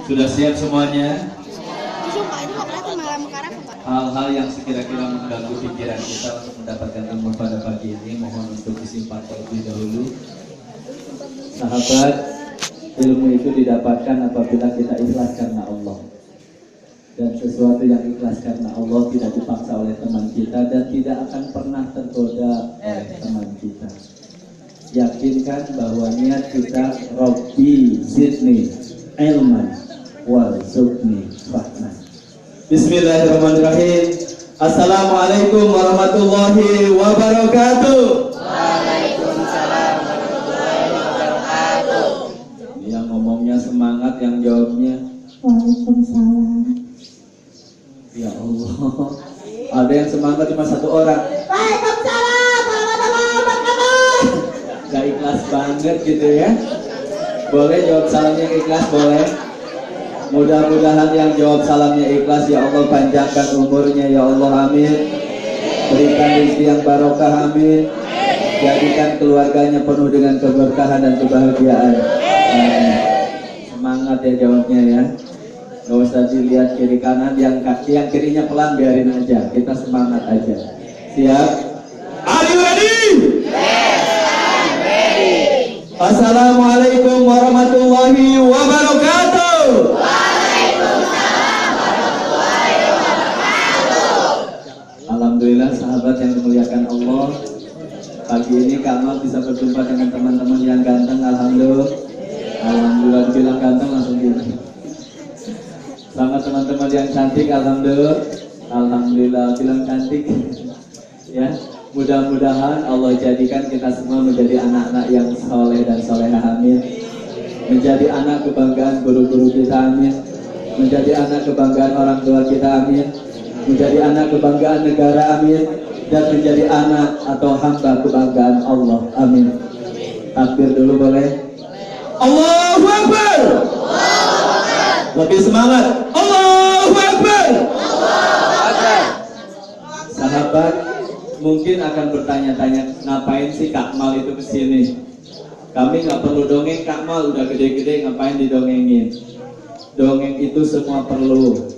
Sudah siap semuanya? Hal-hal yang sekira-kira mengganggu pikiran kita untuk mendapatkan ilmu pada pagi ini mohon untuk disimpan terlebih dahulu. Sahabat, ilmu itu didapatkan apabila kita ikhlas karena Allah. Dan sesuatu yang ikhlas karena Allah tidak dipaksa oleh teman kita dan tidak akan pernah tergoda oleh teman kita. Yakinkan bahwa niat kita Rabbi zidni ilman warzuqni fahman. Bismillahirrahmanirrahim. Assalamualaikum warahmatullahi wabarakatuh. Waalaikumsalam warahmatullahi wabarakatuh. Yang ngomongnya semangat, yang jawabnya Waalaikumsalam. ya Allah. Ada yang semangat cuma satu orang. Waalaikumsalam warahmatullahi wabarakatuh. Gak ikhlas banget gitu ya. Boleh jawab salamnya ikhlas, boleh. Mudah-mudahan yang jawab salamnya ikhlas, ya Allah panjangkan umurnya, ya Allah, amin. Berikan rezeki yang barokah, amin. Jadikan keluarganya penuh dengan keberkahan dan kebahagiaan, amin. Semangat ya jawabnya ya. Gak usah dilihat kiri kanan, yang kirinya pelan biarin aja. Kita semangat aja. Siap? Are you ready? Yes, I'm ready. Assalamualaikum warahmatullahi wabarakatuh. Waalaikumsalam warahmatullahi wabarakatuh. Alhamdulillah sahabat yang dimuliakan Allah, pagi ini Kamal bisa berjumpa dengan teman-teman yang ganteng. Alhamdulillah. Alhamdulillah bilang ganteng langsung gini. Sama teman-teman yang cantik, alhamdulillah. Alhamdulillah bilang cantik. Ya, mudah-mudahan Allah jadikan kita semua menjadi anak-anak yang soleh dan solehah, amin. Menjadi anak kebanggaan guru-guru kita, amin. Menjadi anak kebanggaan orang tua kita, amin. Menjadi anak kebanggaan negara, amin. Dan menjadi anak atau hamba kebanggaan Allah, amin. Takbir dulu boleh? Allahu Akbar. Lebih semangat. Allahu Akbar. Sahabat mungkin akan bertanya-tanya, ngapain sih Kak Mal itu kesini? Kami nggak perlu dongeng, Kak Mal udah gede-gede, ngapain didongengin? Dongeng itu semua perlu.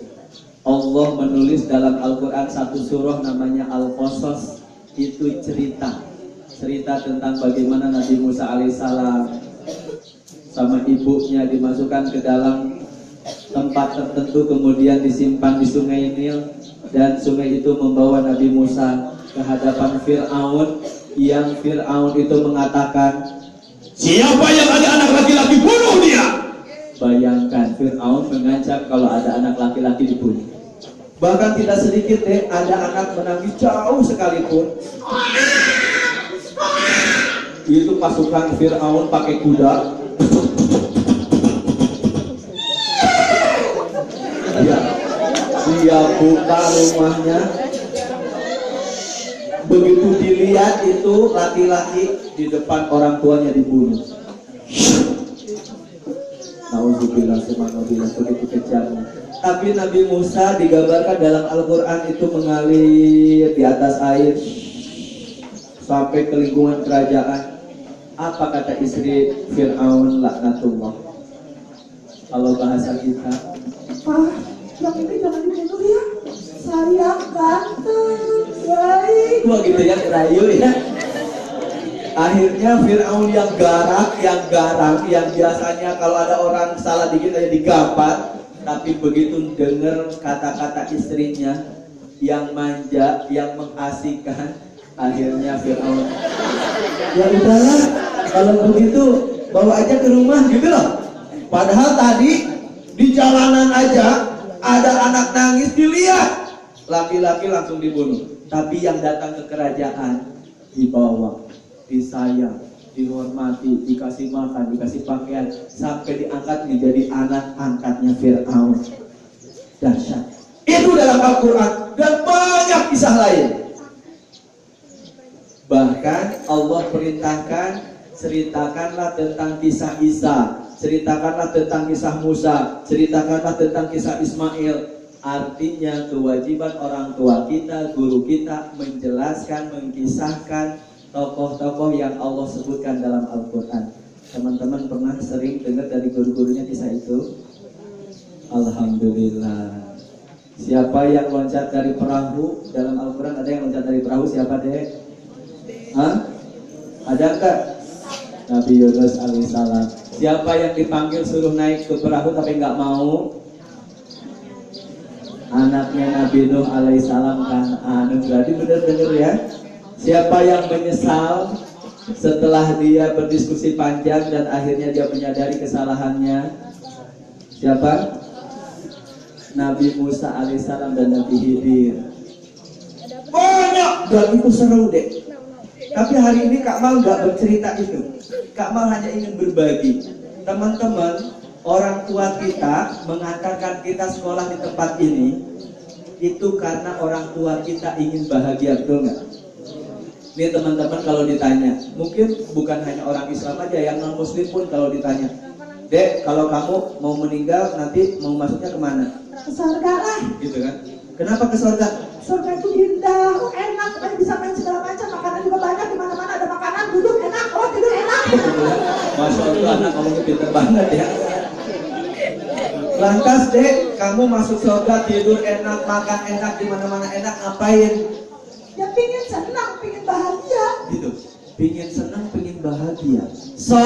Allah menulis dalam Al-Quran satu surah namanya Al-Qasas. Itu cerita tentang bagaimana Nabi Musa alaihissalam sama ibunya dimasukkan ke dalam tempat tertentu, kemudian disimpan di sungai Nil, dan sungai itu membawa Nabi Musa ke hadapan Fir'aun, yang Fir'aun itu mengatakan, siapa yang ada anak laki-laki bunuh dia. Bayangkan Fir'aun mengancam kalau ada anak laki-laki dibunuh. Bahkan tidak sedikit ada anak menangis jauh sekalipun. Itu pasukan Fir'aun pakai kuda. Dia buka rumahnya. Begitu dilihat itu laki-laki, di depan orang tuanya dibunuh. Nauzubillah, subhanallah, begitu kejamnya. Tapi Nabi Musa digambarkan dalam Al-Quran itu mengalir di atas air sampai ke lingkungan kerajaan. Apa kata istri Fir'aun laknatullah? Kalau bahasa kita, Yang ini jangan dibunuh ya. Saya ganteng, baik. wah gitu ya, rayu ya. Akhirnya Fir'aun yang garang, yang biasanya kalau ada orang salah dikit aja digampar, tapi begitu dengar kata-kata istrinya yang manja, yang mengasihkan, akhirnya Fir'aun, ya udahlah, kalau begitu bawa aja ke rumah gitu loh. Padahal tadi di jalanan aja ada anak nangis, dilihat laki-laki langsung dibunuh. Tapi yang datang ke kerajaan dibawa, disayang, dihormati, dikasih makan, dikasih pakaian, sampai diangkat menjadi anak angkatnya Fir'aun. Dahsyat. Itu dalam Al-Quran dan banyak kisah lain. Bahkan Allah perintahkan, ceritakanlah tentang kisah Isa, ceritakanlah tentang kisah Musa, ceritakanlah tentang kisah Ismail. Artinya kewajiban orang tua kita, guru kita menjelaskan, mengkisahkan tokoh-tokoh yang Allah sebutkan dalam Al-Quran. Teman-teman pernah sering dengar dari guru-gurunya kisah itu? Alhamdulillah. Siapa yang loncat dari perahu? Dalam Al-Quran ada yang loncat dari perahu? Siapa dek? Hah? Ada enggak? Nabi Yunus alaihissalam. Siapa yang dipanggil suruh naik ke perahu tapi enggak mau? Anaknya Nabi Nuh alaihissalam kan. Berarti benar-benar ya. Siapa yang menyesal setelah dia berdiskusi panjang dan akhirnya dia menyadari kesalahannya? Siapa? Nabi Musa alaihissalam dan Nabi Khidir. Banyak dan itu seru deh. Tapi hari ini Kak Mal nggak bercerita itu. Kak Mal hanya ingin berbagi. Teman-teman, orang tua kita mengantarkan kita sekolah di tempat ini itu karena orang tua kita ingin bahagia, betul nggak? Ini teman-teman kalau ditanya, mungkin bukan hanya orang Islam aja, yang non Muslim pun kalau ditanya, Dek, kalau kamu mau meninggal nanti mau masuknya kemana? Ke surga lah. Gitu kan? Kenapa ke surga? Surga itu indah, enak, bisa main segala macam, makanan juga banyak, di mana-mana ada makanan, duduk enak, oh tidur enak. Masya Allah, anak kamu pintar banget ya. Lantas Dek, kamu masuk surga, tidur enak, makan enak, di mana-mana enak, ngapain? Ya pingin senang, pingin bahagia. Gitu. Pingin senang, pingin bahagia. So,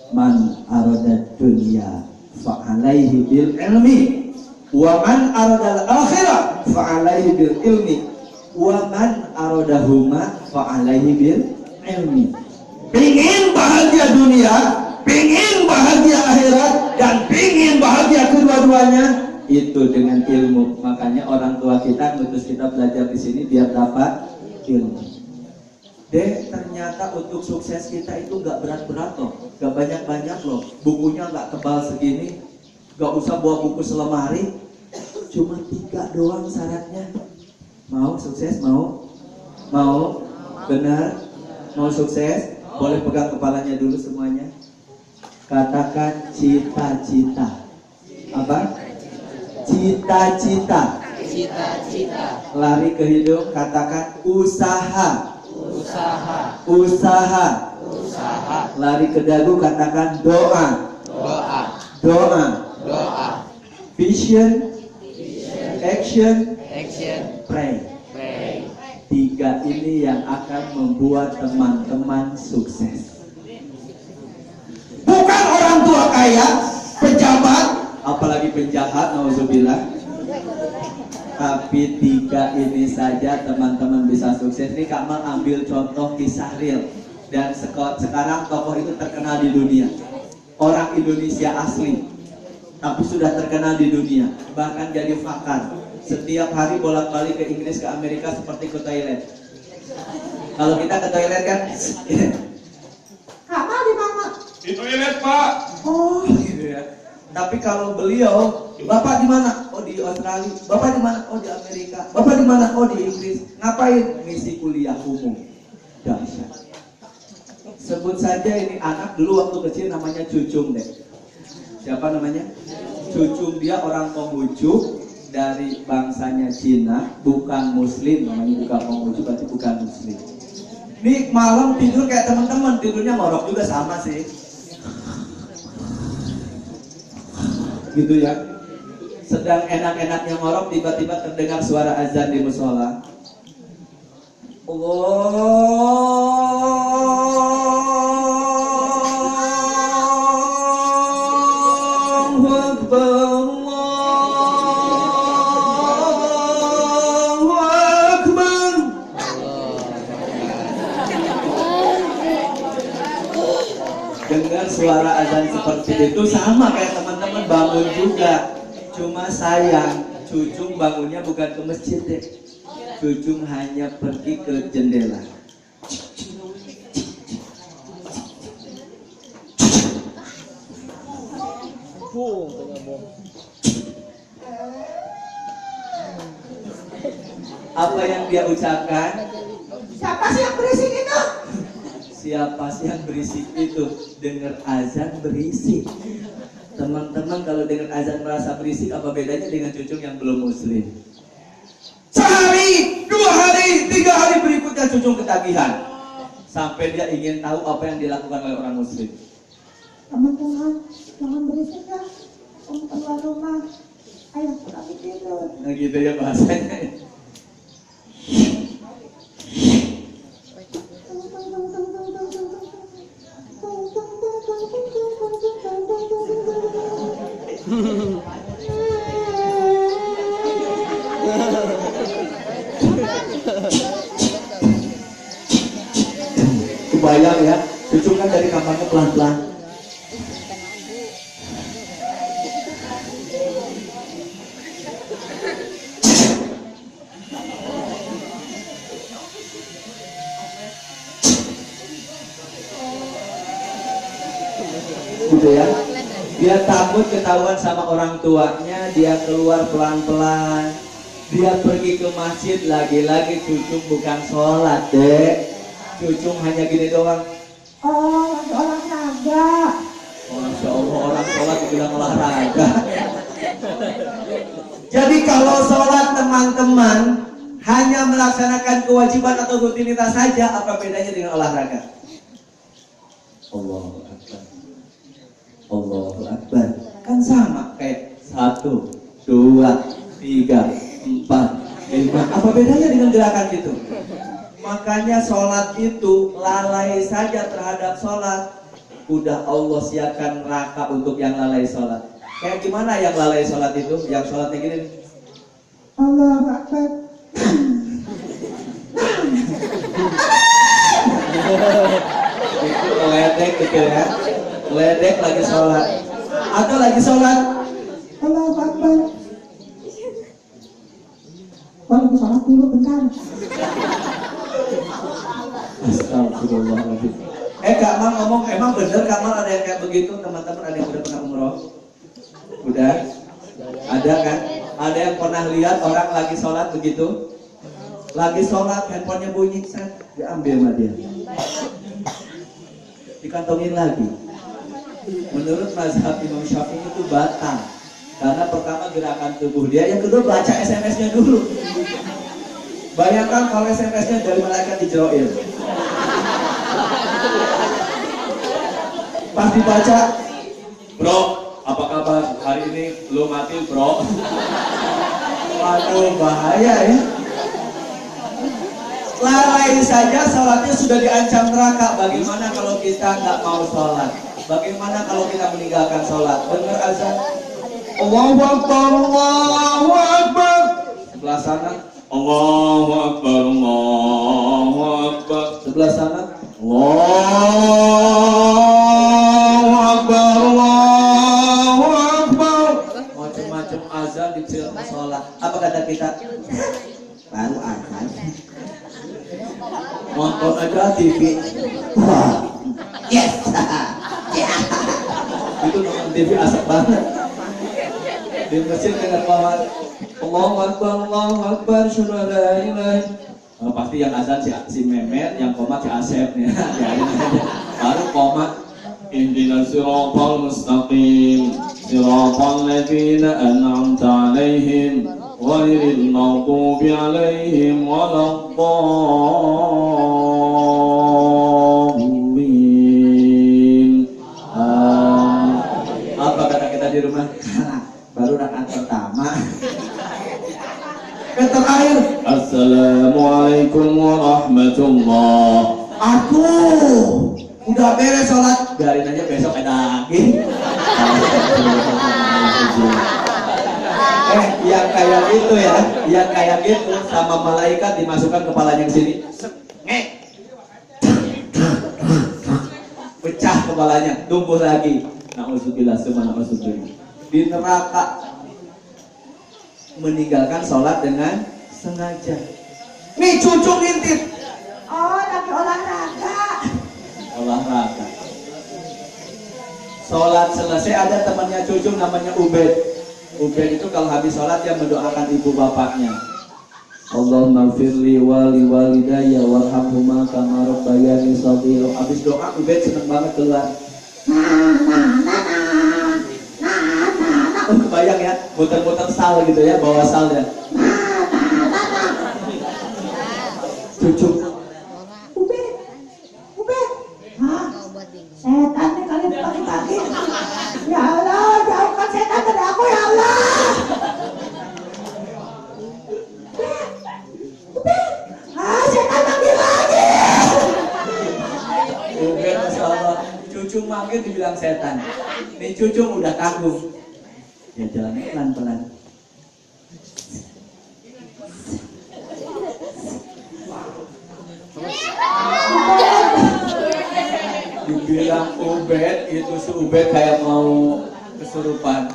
man arada dunya fa'alaihi bil ilmi wa man arada al-akhirah fa'alaihi bil ilmi wa man aradahuma fa'alaihi bil ilmi. Pingin bahagia dunia, pingin bahagia akhirat, dan pingin bahagia kedua-duanya itu dengan ilmu. Makanya orang tua kita ngutus kita belajar di sini biar dapat ilmu. Dek, ternyata untuk sukses kita itu gak berat-berat loh, gak banyak-banyak loh. Bukunya gak tebal segini, gak usah bawa buku selemari. Cuma 3 doang syaratnya. Mau sukses? Mau? Mau? Benar? Mau sukses? Boleh pegang kepalanya dulu semuanya. Katakan cita-cita. Apa? Cita-cita. Cita-cita. Lari ke hidung, katakan usaha. Usaha. Usaha. Usaha. Lari ke dagu, katakan doa. Doa. Doa. Doa. Vision. Action. Action. Pray. Pray. 3 ini yang akan membuat teman-teman sukses. Bukan orang tua kaya, pejabat, apalagi penjahat, nauzubillah. Tapi 3 ini saja teman-teman bisa sukses. Ini Kak Mal ambil contoh kisah real. Dan sekarang tokoh itu terkenal di dunia. Orang Indonesia asli, tapi sudah terkenal di dunia. Bahkan jadi fakar. Setiap hari bolak-balik ke Inggris, ke Amerika seperti ke toilet. Kalau kita ke toilet kan Kak Mal di mana? Di toilet, Pak. oh gitu ya. Tapi kalau beliau, Bapak di mana? Oh di Australia. Bapak di mana? Oh di Amerika. Bapak di mana? Oh di Inggris. Ngapain? Ngisi kuliah umum. Dahsyat. Sebut saja ini anak dulu waktu kecil namanya Cucung deh. Siapa namanya? Cucung, dia orang Konghucu dari bangsanya Cina, bukan Muslim, namanya bukan Konghucu, berarti bukan Muslim. Ini malam tidur kayak teman-teman, tidurnya ngorok juga sama sih. Gitu ya. Sedang enak-enaknya ngorok, tiba-tiba terdengar suara azan di musola. Allahu Akbar, Allahu Akbar. Dengar suara azan seperti itu sama kayak teman-teman bangun juga. Cuma sayang, Cucung bangunnya bukan ke masjid deh. Cucung hanya pergi ke jendela. Apa yang dia ucapkan? Siapa sih yang berisik itu? Siapa sih yang berisik itu? Dengar azan berisik. Teman-teman kalau dengar azan merasa berisik, apa bedanya dengan Cucung yang belum muslim? Sehari, 2 hari, 3 hari berikutnya Cucung ketagihan. Sampai dia ingin tahu apa yang dilakukan oleh orang muslim. Teman-teman, jangan berisik ya. keluar rumah. Ayo kami tidur. Nah gitu ya bahasanya. Kebayang ya, cucu kan dari kamarnya pelan-pelan. Gitu ya, dia takut ketahuan sama orang tuanya, dia keluar pelan-pelan, dia pergi ke masjid, lagi-lagi cucu bukan sholat dek, cucu hanya gini doang. Oh, lagi olahraga. Masya Allah, orang sholat dibilang olahraga. Jadi kalau sholat teman-teman hanya melaksanakan kewajiban atau rutinitas saja, apa bedanya dengan olahraga? Allahu Akbar, Allahu Akbar. Kan sama kayak 1, 2, 3, 4, 5. Apa bedanya dengan gerakan itu? Makanya sholat itu lalai saja terhadap sholat, udah Allah siapkan neraka untuk yang lalai sholat. Kayak gimana yang lalai sholat itu? Yang sholatnya gini. Allahu Akbar. Itu meledek gitu ya, meledek lagi sholat. Atau lagi sholat Allahu Akbar. Baru sholat dulu bentar. Astagfirullahaladzim. Kak Mal ngomong, emang bener Kak Mal ada yang kayak begitu? Teman-teman ada yang udah pernah umroh? Udah? Ada kan? Ada yang pernah lihat orang lagi sholat begitu? Lagi sholat, handphonenya bunyi, set, diambil sama dia, dikantongin lagi. Menurut mazhab Imam Syafi'i itu batal, karena pertama gerakan tubuh dia, yang kedua baca SMS-nya dulu. Bayangkan kalau SMS-nya dari malaikat Jibril. Pas dibaca, bro, apa kabar? Hari ini lu mati, bro. Waduh, bahaya ya. Lalai saja sholatnya sudah diancam neraka. Bagaimana kalau kita nggak mau sholat? Bagaimana kalau kita meninggalkan sholat? Dengar azan, Allahu Akbar, Allahu Akbar. Sebelah sana, Allahu Akbar, Allahu Akbar. Sebelah sana, Allahu Akbar, Allahu Akbar. Macam-macam azan di film sholat. Apa kata kita? Baru azan. Nonton aja TV. Wah, yes. Itu nonton TV asik banget. Di masjid dengan bahwa Allahu Akbar, Allahu Akbar, asyhadu an la ilaha. Pasti yang azan si Memet, yang komat si Asep nih. Baru komat. Ihdinas siratal mustaqim, siratal ladzina an'amta 'alaihim, ghairil maghdubi 'alaihim waladdallin. Apa kata kita di rumah? Baru rakaat pertama. Yang terakhir, Assalamualaikum warahmatullah. Aku udah beres sholat, biarin aja besok ada lagi. Yang kayak gitu ya, yang kayak gitu sama malaikat dimasukkan kepalanya ke sini, pecah kepalanya, tumbuh lagi. Nauzubillah, subhanallah. Di neraka meninggalkan sholat dengan sengaja. Nih cucu ngintip. Oh, lagi olahraga. Olahraga. Sholat selesai, ada temannya cucu namanya Ubed. Ubed itu kalau habis sholat dia mendoakan ibu bapaknya. Allahumma firli wali walidayya warhamhuma kama rabbayani shaghira. Habis doa Ubed seneng banget keluar. Kebayang ya, muter-muter sal gitu ya, bawa sal ya. Cucu. Ubed. Hah? Setan nih kalian pagi-pagi. Ya Allah, jauhkan setan dari aku. jalan. Nih Cucung udah kagum. Ya jalannya pelan-pelan. Dibilang Ubed, itu si Ubed kayak mau kesurupan.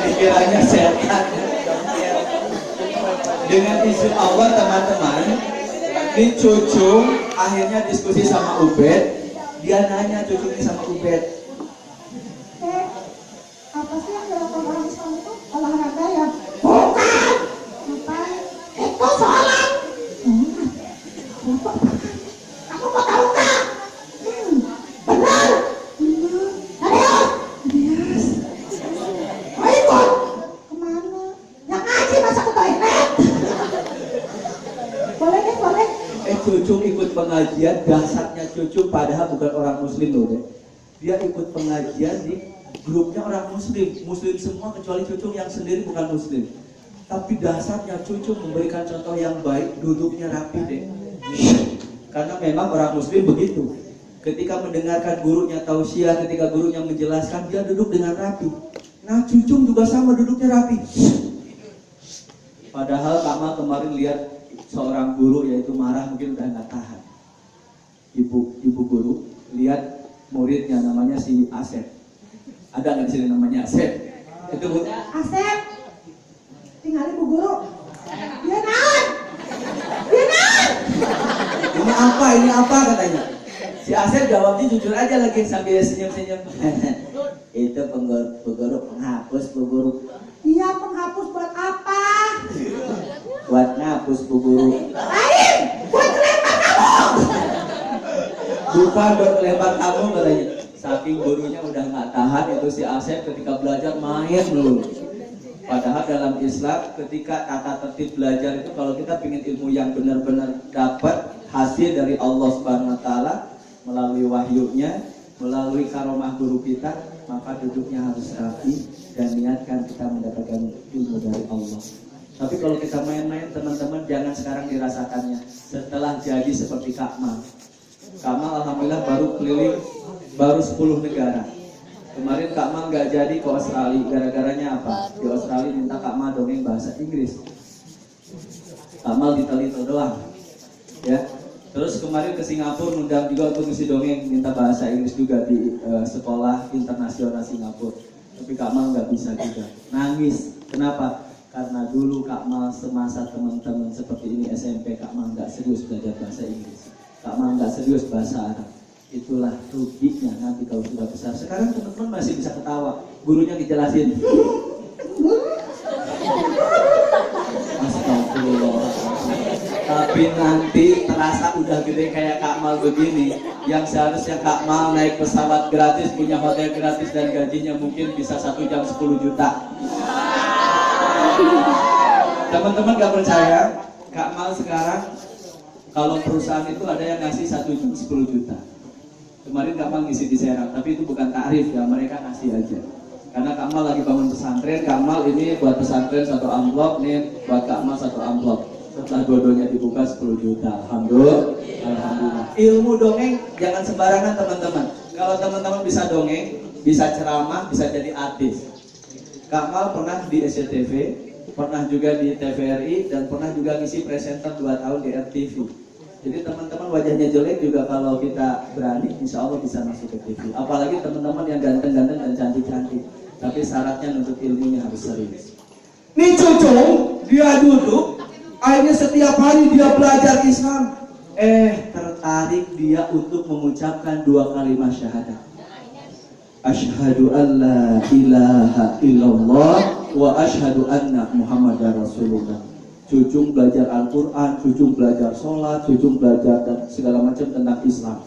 Dikiranya setan. Dengan isu Allah teman-teman, di Cucung akhirnya diskusi sama Ubed. Dia nanya Cucung ini sama Ubed, Apa sih yang dilakukan orang Islam itu? Olahraga ya? Bukan! Ngapain? Itu sholat! Kamu mau tahu nggak? Benar! Serius? Mau ikut? Kemana? Yang ngaji masa ke toilet? Boleh deh, boleh. Cucung ikut pengajian, dasarnya Cucung padahal bukan orang muslim loh deh. Dia ikut pengajian di grupnya orang muslim semua kecuali Cucung yang sendiri bukan muslim. Tapi dasarnya Cucung memberikan contoh yang baik, duduknya rapi deh. Karena memang orang muslim begitu. Ketika mendengarkan gurunya tausiah, ketika gurunya menjelaskan, dia duduk dengan rapi. Nah Cucung juga sama, duduknya rapi. Padahal Kamal kemarin lihat seorang guru yaitu marah, mungkin udah nggak tahan. Ibu guru lihat muridnya namanya si Asep. Ada nggak di sini namanya Asep? Itu Bu. Asep, tinggal ibu guru. Dia naon? Dia naon? Ini apa katanya? Si Asep jawabnya jujur aja lagi sambil senyum-senyum. Itu pengguru penghapus Bu Guru. Iya, penghapus buat apa? Buat ngapus Bu Guru. Lain, buat lempar kamu. Bukan buat lempar kamu katanya. Saking gurunya udah nggak tahan itu si Asep ketika belajar main dulu. Padahal dalam Islam ketika tata tertib belajar itu kalau kita ingin ilmu yang benar-benar dapat hasil dari Allah Subhanahu Wa Taala melalui wahyunya, melalui karomah guru kita, maka duduknya harus rapi dan niatkan kita mendapatkan ilmu dari Allah. Tapi kalau kita main-main teman-teman jangan sekarang dirasakannya. Setelah jadi seperti Kamal alhamdulillah baru keliling baru 10 negara. Kemarin Kamal nggak jadi ke Australia, gara-garanya apa? Di Australia minta Kamal dongeng bahasa Inggris. Kamal diteliti doang, ya. Terus kemarin ke Singapura undang juga untuk ngisi dongeng, minta bahasa Inggris juga di sekolah internasional Singapura. Tapi Kamal nggak bisa juga, nangis. Kenapa? Karena dulu Kamal semasa teman-teman seperti ini SMP, Kamal nggak serius belajar bahasa Inggris. Kamal nggak serius bahasa Arab. Itulah ruginya nanti kalau sudah besar. Sekarang teman-teman masih bisa ketawa, gurunya dijelasin. Astagfirullah. Tapi nanti terasa udah gede kayak Kamal begini, yang seharusnya Kamal naik pesawat gratis, punya hotel gratis dan gajinya mungkin bisa 1 jam 10 juta. Teman-teman gak percaya, Kamal sekarang kalau perusahaan itu ada yang ngasih 1 jam 10 juta. Kemarin Kamal ngisi di Serang, tapi itu bukan tarif ya, mereka ngasih aja. Karena Kamal lagi bangun pesantren, Kamal ini buat pesantren 1 amplop, nih buat Kamal 1 amplop. Setelah dua-duanya dibuka 10 juta. Alhamdulillah. Ilmu dongeng jangan sembarangan teman-teman. Kalau teman-teman bisa dongeng, bisa ceramah, bisa jadi artis. Kamal pernah di SCTV, pernah juga di TVRI, dan pernah juga ngisi presenter 2 tahun di RTV. Jadi teman-teman wajahnya jelek juga kalau kita berani, insya Allah bisa masuk ke TV. Apalagi teman-teman yang ganteng-ganteng dan cantik-cantik. Tapi syaratnya untuk ilmunya harus serius. Nih Cucung, dia duduk, akhirnya setiap hari dia belajar Islam. Tertarik dia untuk mengucapkan 2 kalimat syahadat. Asyhadu an la ilaha illallah wa asyhadu anna Muhammadar Rasulullah. Cucung belajar Al-Quran, Cucung belajar sholat, Cucung belajar dan segala macam tentang Islam.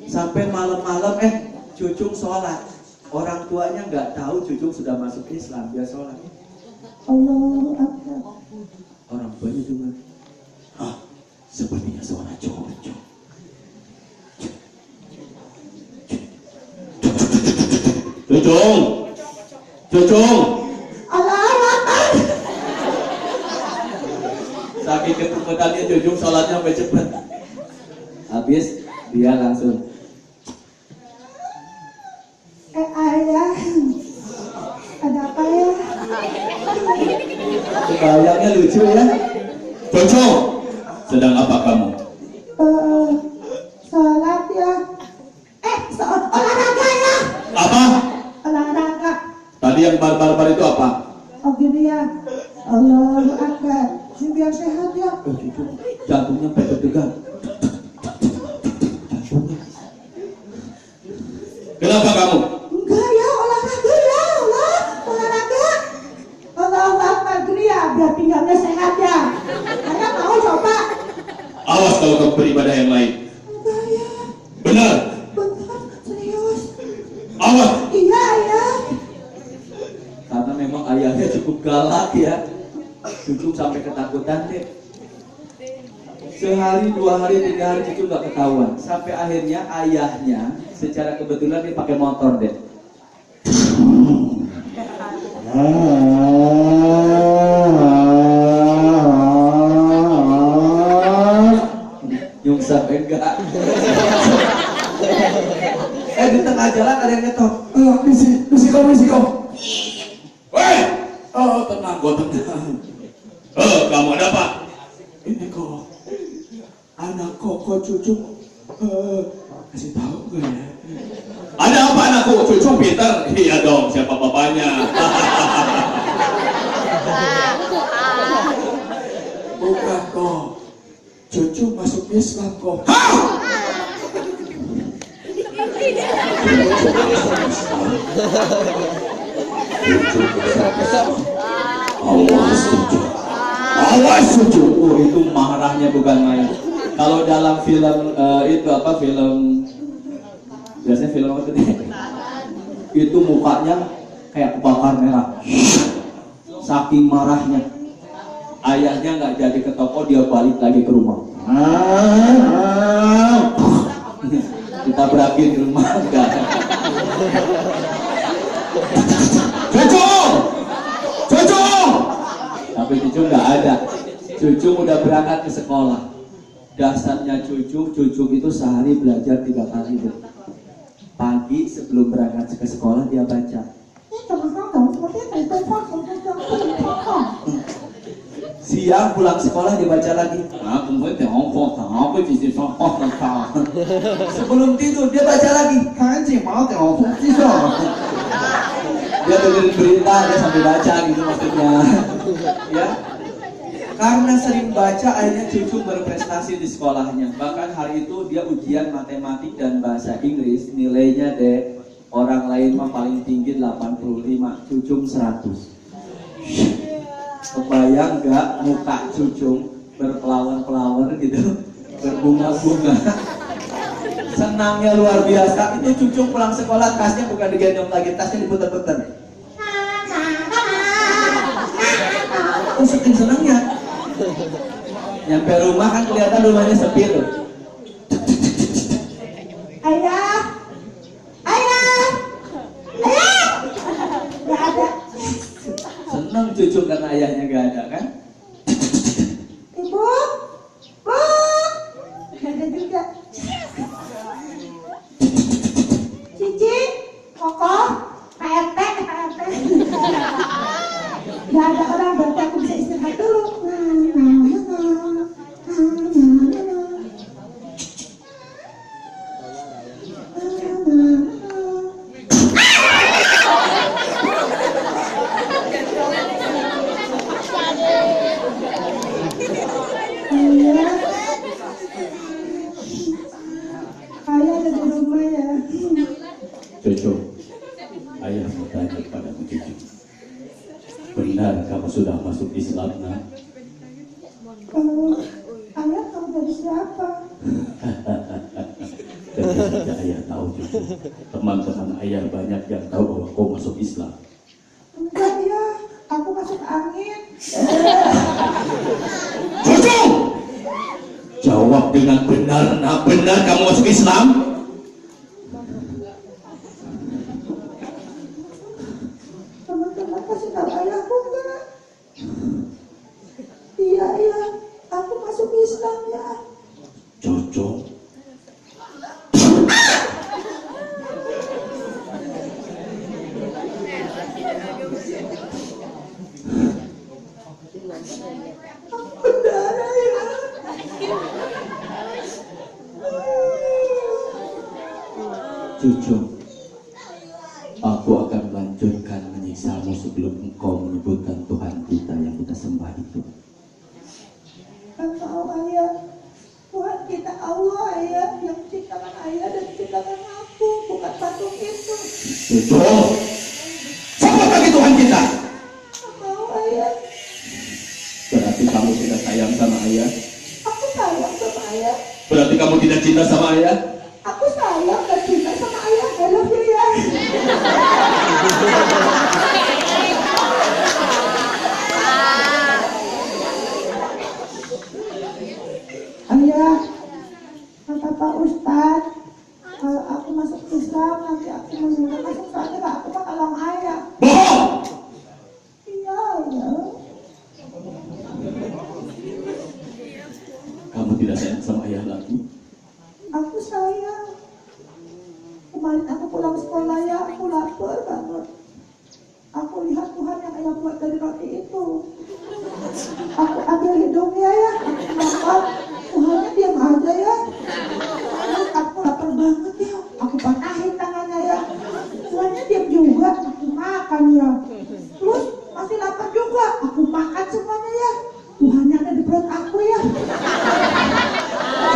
Sampai malam-malam Cucung sholat. Orang tuanya nggak tahu Cucung sudah masuk Islam, dia sholat. Allahu Akbar. Orang tuanya dengar, sepertinya suara cowok. Cucung. Allahu Akbar. Saking ketukutannya Cucung sholatnya sampai cepat. Habis Dia langsung, ayah, ada apa ya? bayangnya lucu ya. Coco, sedang apa kamu? Sholat ya. Olahraga ya. Apa? Olahraga. Tadi yang barbar itu apa? Oh gini ya. Allahu Akbar. Ini biar sehat ya. Cucu, jantungnya berdegar. Kenapa kamu? Enggak ya, olahraga ya. Olahraga. Allahu Akbar gini ya, biar pinggangnya sehat ya. Ayah mau coba? Awas kalau kamu beribadah yang lain. Enggak ya. Benar. Benar, serius. Awas. Iya ayah. Karena memang ayahnya cukup galak ya. Cucu sampai ketakutan deh. Sehari, 2 hari, 3 hari cucu nggak ketahuan. Sampai akhirnya ayahnya secara kebetulan dia pakai motor deh. Nyungsap enggak. Di tengah jalan ada yang ngetok. Misi kau. Weh, tenang, gua tenang. Kamu ada apa? Ini kok, anak kok cucu. Kasih tahu gak ya? Ada apa anakku? Cucu pintar? Iya dong, siapa bapaknya? Bukan kok, cucu masuk Islam kok. Hah? Awas cucu. Itu marahnya bukan main. Kalau dalam film itu apa, film biasanya film apa tadi? Itu mukanya kayak kebakar merah. Saking marahnya. Ayahnya nggak jadi ke toko, dia balik lagi ke rumah. Kita berakhir di rumah enggak. Cucu. Tapi cucu nggak ada. Cucu udah berangkat ke sekolah. Dasarnya cucu itu sehari belajar 3 kali deh. Pagi sebelum berangkat ke sekolah dia baca. Siang pulang sekolah dia baca lagi. Sebelum tidur dia baca lagi. Dia dengerin berita, dia sambil baca gitu maksudnya. Ya. Karena sering baca, akhirnya cucu berprestasi di sekolahnya. Bahkan hari itu dia ujian matematik dan bahasa Inggris, nilainya deh orang lain mah paling tinggi 85, cucu 100. Kebayang nggak muka cucu berpelawan-pelawan gitu, berbunga-bunga. Senangnya luar biasa. Itu cucu pulang sekolah, tasnya bukan digendong lagi, tasnya diputer-puter. Saking senangnya. Nyampe rumah kan kelihatan rumahnya sepi tuh. Ayah, nggak ada. Senang cucu karena ayahnya gak ada kan? Ibu, nggak ada juga. Cici, Koko, Pak RT. Nggak ada orang, berarti aku bisa istirahat dulu. Ayah ada di rumah ya. Cucu, ayah mau tanya padamu cucu. Benar kamu sudah masuk Islam, nak? Ayah tahu dari siapa? Tentu saja ayah tahu cucu. Teman-teman ayah banyak yang tahu bahwa kau masuk Islam. Enggak ya, aku masuk angin. Cucu! Jawab dengan benar, nak. Benar kamu masuk Islam? Teman-teman kasih tahu ayahku enggak? Iya, aku masuk Islam ya. Cucu, Cucu, aku akan melanjutkan menyiksamu sebelum engkau menyebutkan Tuhan kita yang kita sembah itu. Engkau ayah, Tuhan kita Allah ayah, yang menciptakan ayah dan menciptakan aku, bukan patung itu. Cucu, siapa lagi Tuhan kita? Engkau ayah, Berarti kamu tidak sayang sama ayah? aku sayang sama ayah. Berarti kamu tidak cinta sama ayah? Aku sayang dan cinta sama ayah. I love you ya. Ayah, kata Pak Ustadz, kalau aku masuk Islam nanti aku meninggal masuk surga, aku bakal long ayah. Bohong! Iya, ya. Kamu tidak sayang sama ayah lagi? Aku sayang. Kemarin aku pulang sekolah ya, aku lapar banget. Aku lihat Tuhan yang ayah buat dari roti itu. Aku ambil hidungnya ya, aku makan. Tuhannya diam aja ya. Terus aku lapar banget ya, aku patahin tangannya ya. Tuhannya diam juga, aku makan ya. Terus masih lapar juga, aku makan semuanya ya. Tuhannya ada di perut aku ya.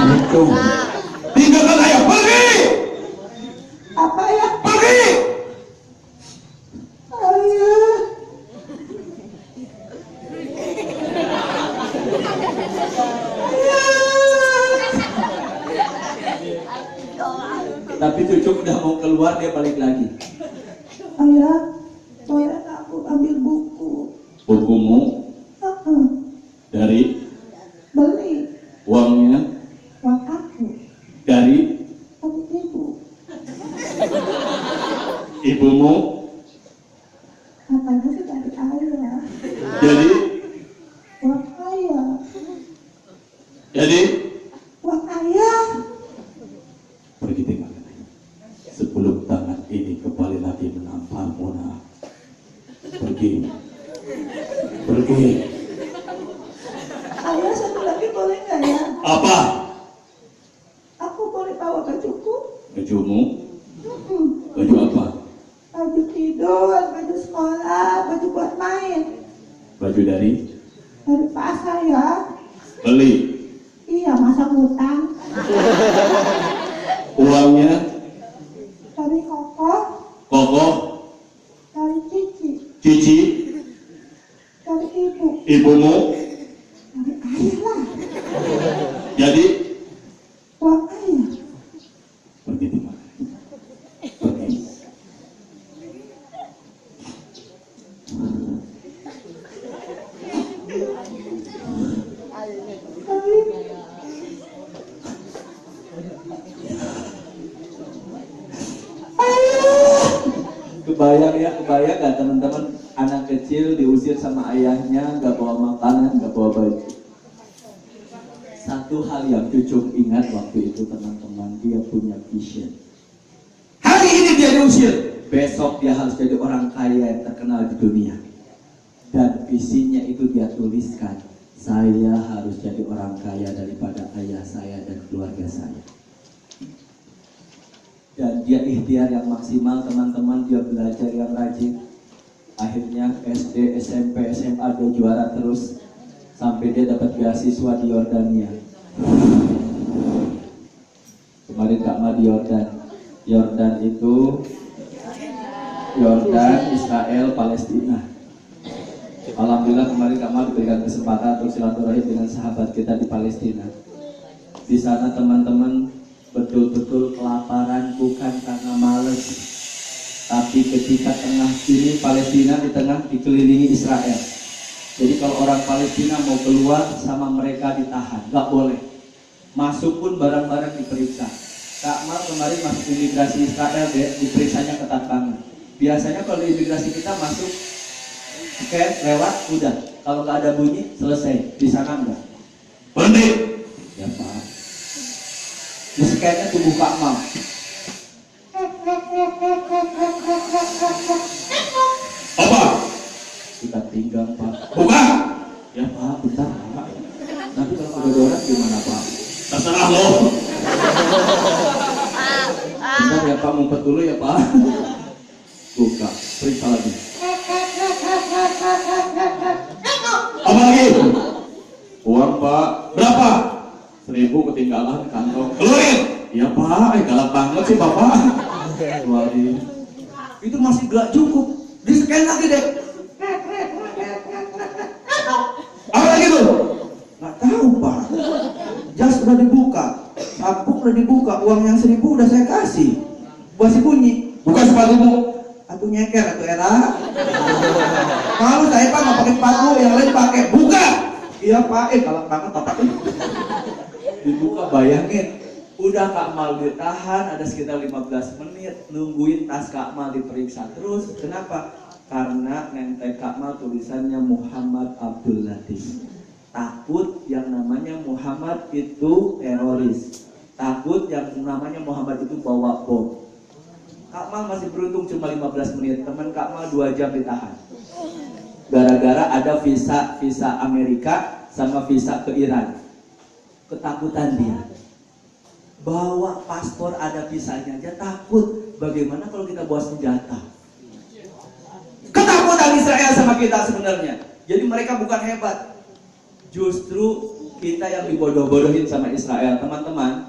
Cucu, tinggalkan ayah, pergi! Apa ya? Pergi! Ayah. Tapi cucu udah mau keluar, dia balik lagi. Ayah, boleh aku ambil buku? Bukumu dari Beli uangnya uang aku, dari tapi ibu ibumu, katanya sih dari ayah, jadi uang ayah, jadi uang ayah. pergi tinggalkan ayah. Sebelum tangan ini kembali lagi menampakmu, nak. Pergi, pergi. Ayah satu lagi boleh nggak ya? Apa? Aku boleh bawa bajuku? Bajumu? Mm-mm. Baju apa? Baju tidur, baju sekolah, baju buat main. Baju dari Pasar ya? beli. Iya, masa ngutang? Uangnya Dari kokoh, kokoh, dari cici, cici, dari ibu, ibumu. dari ayah lah. Jadi Uang ayah. pergi tinggalkan. Pergi. Kebayang gak teman-teman, anak kecil diusir sama ayahnya, gak bawa makanan, gak bawa baju. Satu hal yang cucu ingat waktu itu teman-teman, dia punya vision. Hari ini dia diusir, besok dia harus jadi orang kaya yang terkenal di dunia. Dan visinya itu dia tuliskan, saya harus jadi orang kaya daripada ayah saya dan keluarga saya. Dan dia ikhtiar yang maksimal teman-teman, dia belajar yang rajin. Akhirnya SD, SMP, SMA dia juara terus sampai dia dapat beasiswa di Yordania. Kemarin Kak Ma di Yordan. Yordan itu Yordan, Israel, Palestina. Alhamdulillah kemarin Kak Ma diberikan kesempatan untuk silaturahim dengan sahabat kita di Palestina. Di sana teman-teman betul-betul kelaparan bukan karena males, tapi ketika tengah sini Palestina di tengah dikelilingi Israel. Jadi kalau orang Palestina mau keluar sama mereka ditahan, nggak boleh. Masuk pun barang-barang diperiksa. Kak Mal kemarin masuk imigrasi Israel, diperiksanya ketat banget. Biasanya kalau di imigrasi kita masuk, oke, lewat, udah. Kalau nggak ada bunyi, selesai. Di sana enggak. Berhenti. Ya Pak. Di scan-nya tubuh Kak Mal. Apa? Kita pinggang Pak. Buka. Ya Pak, bentar Pak. Nanti kalau ada orang gimana Pak? Terserah lo. Bentar ya Ya Pak, ngumpet dulu ya Pak. Buka, periksa lagi. Apa lagi? Uang Pak. Berapa? 1.000 ketinggalan kantong. Keluarin. Iya Pak, galak banget sih Bapak. Keluarin. Itu masih gak cukup. Di-scan lagi deh. Apa lagi tuh? Gak tahu Pak. Jas udah dibuka, sabuk udah dibuka, uang yang 1.000 udah saya kasih. Masih bunyi. Buka sepatumu. Aku nyeker atau era. Kalau saya Pak nggak pakai sepatu, yang lain pakai. Buka. Iya Pak, galak banget Bapak. Dibuka, bayangin. Udah Kak Mal ditahan, ada sekitar 15 menit nungguin tas Kak Mal diperiksa terus. Kenapa? Karena nenteng Kak Mal tulisannya Muhammad Abdul Latif. Takut yang namanya Muhammad itu teroris. Takut yang namanya Muhammad itu bawa bom. Kak Mal masih beruntung cuma 15 menit. Teman Kak Mal 2 jam ditahan. Gara-gara ada visa Amerika sama visa ke Iran. Ketakutan dia. Bawa paspor ada visanya aja takut. Bagaimana kalau kita bawa senjata? Ketakutan Israel sama kita sebenarnya. Jadi mereka bukan hebat. Justru kita yang dibodoh-bodohin sama Israel. Teman-teman,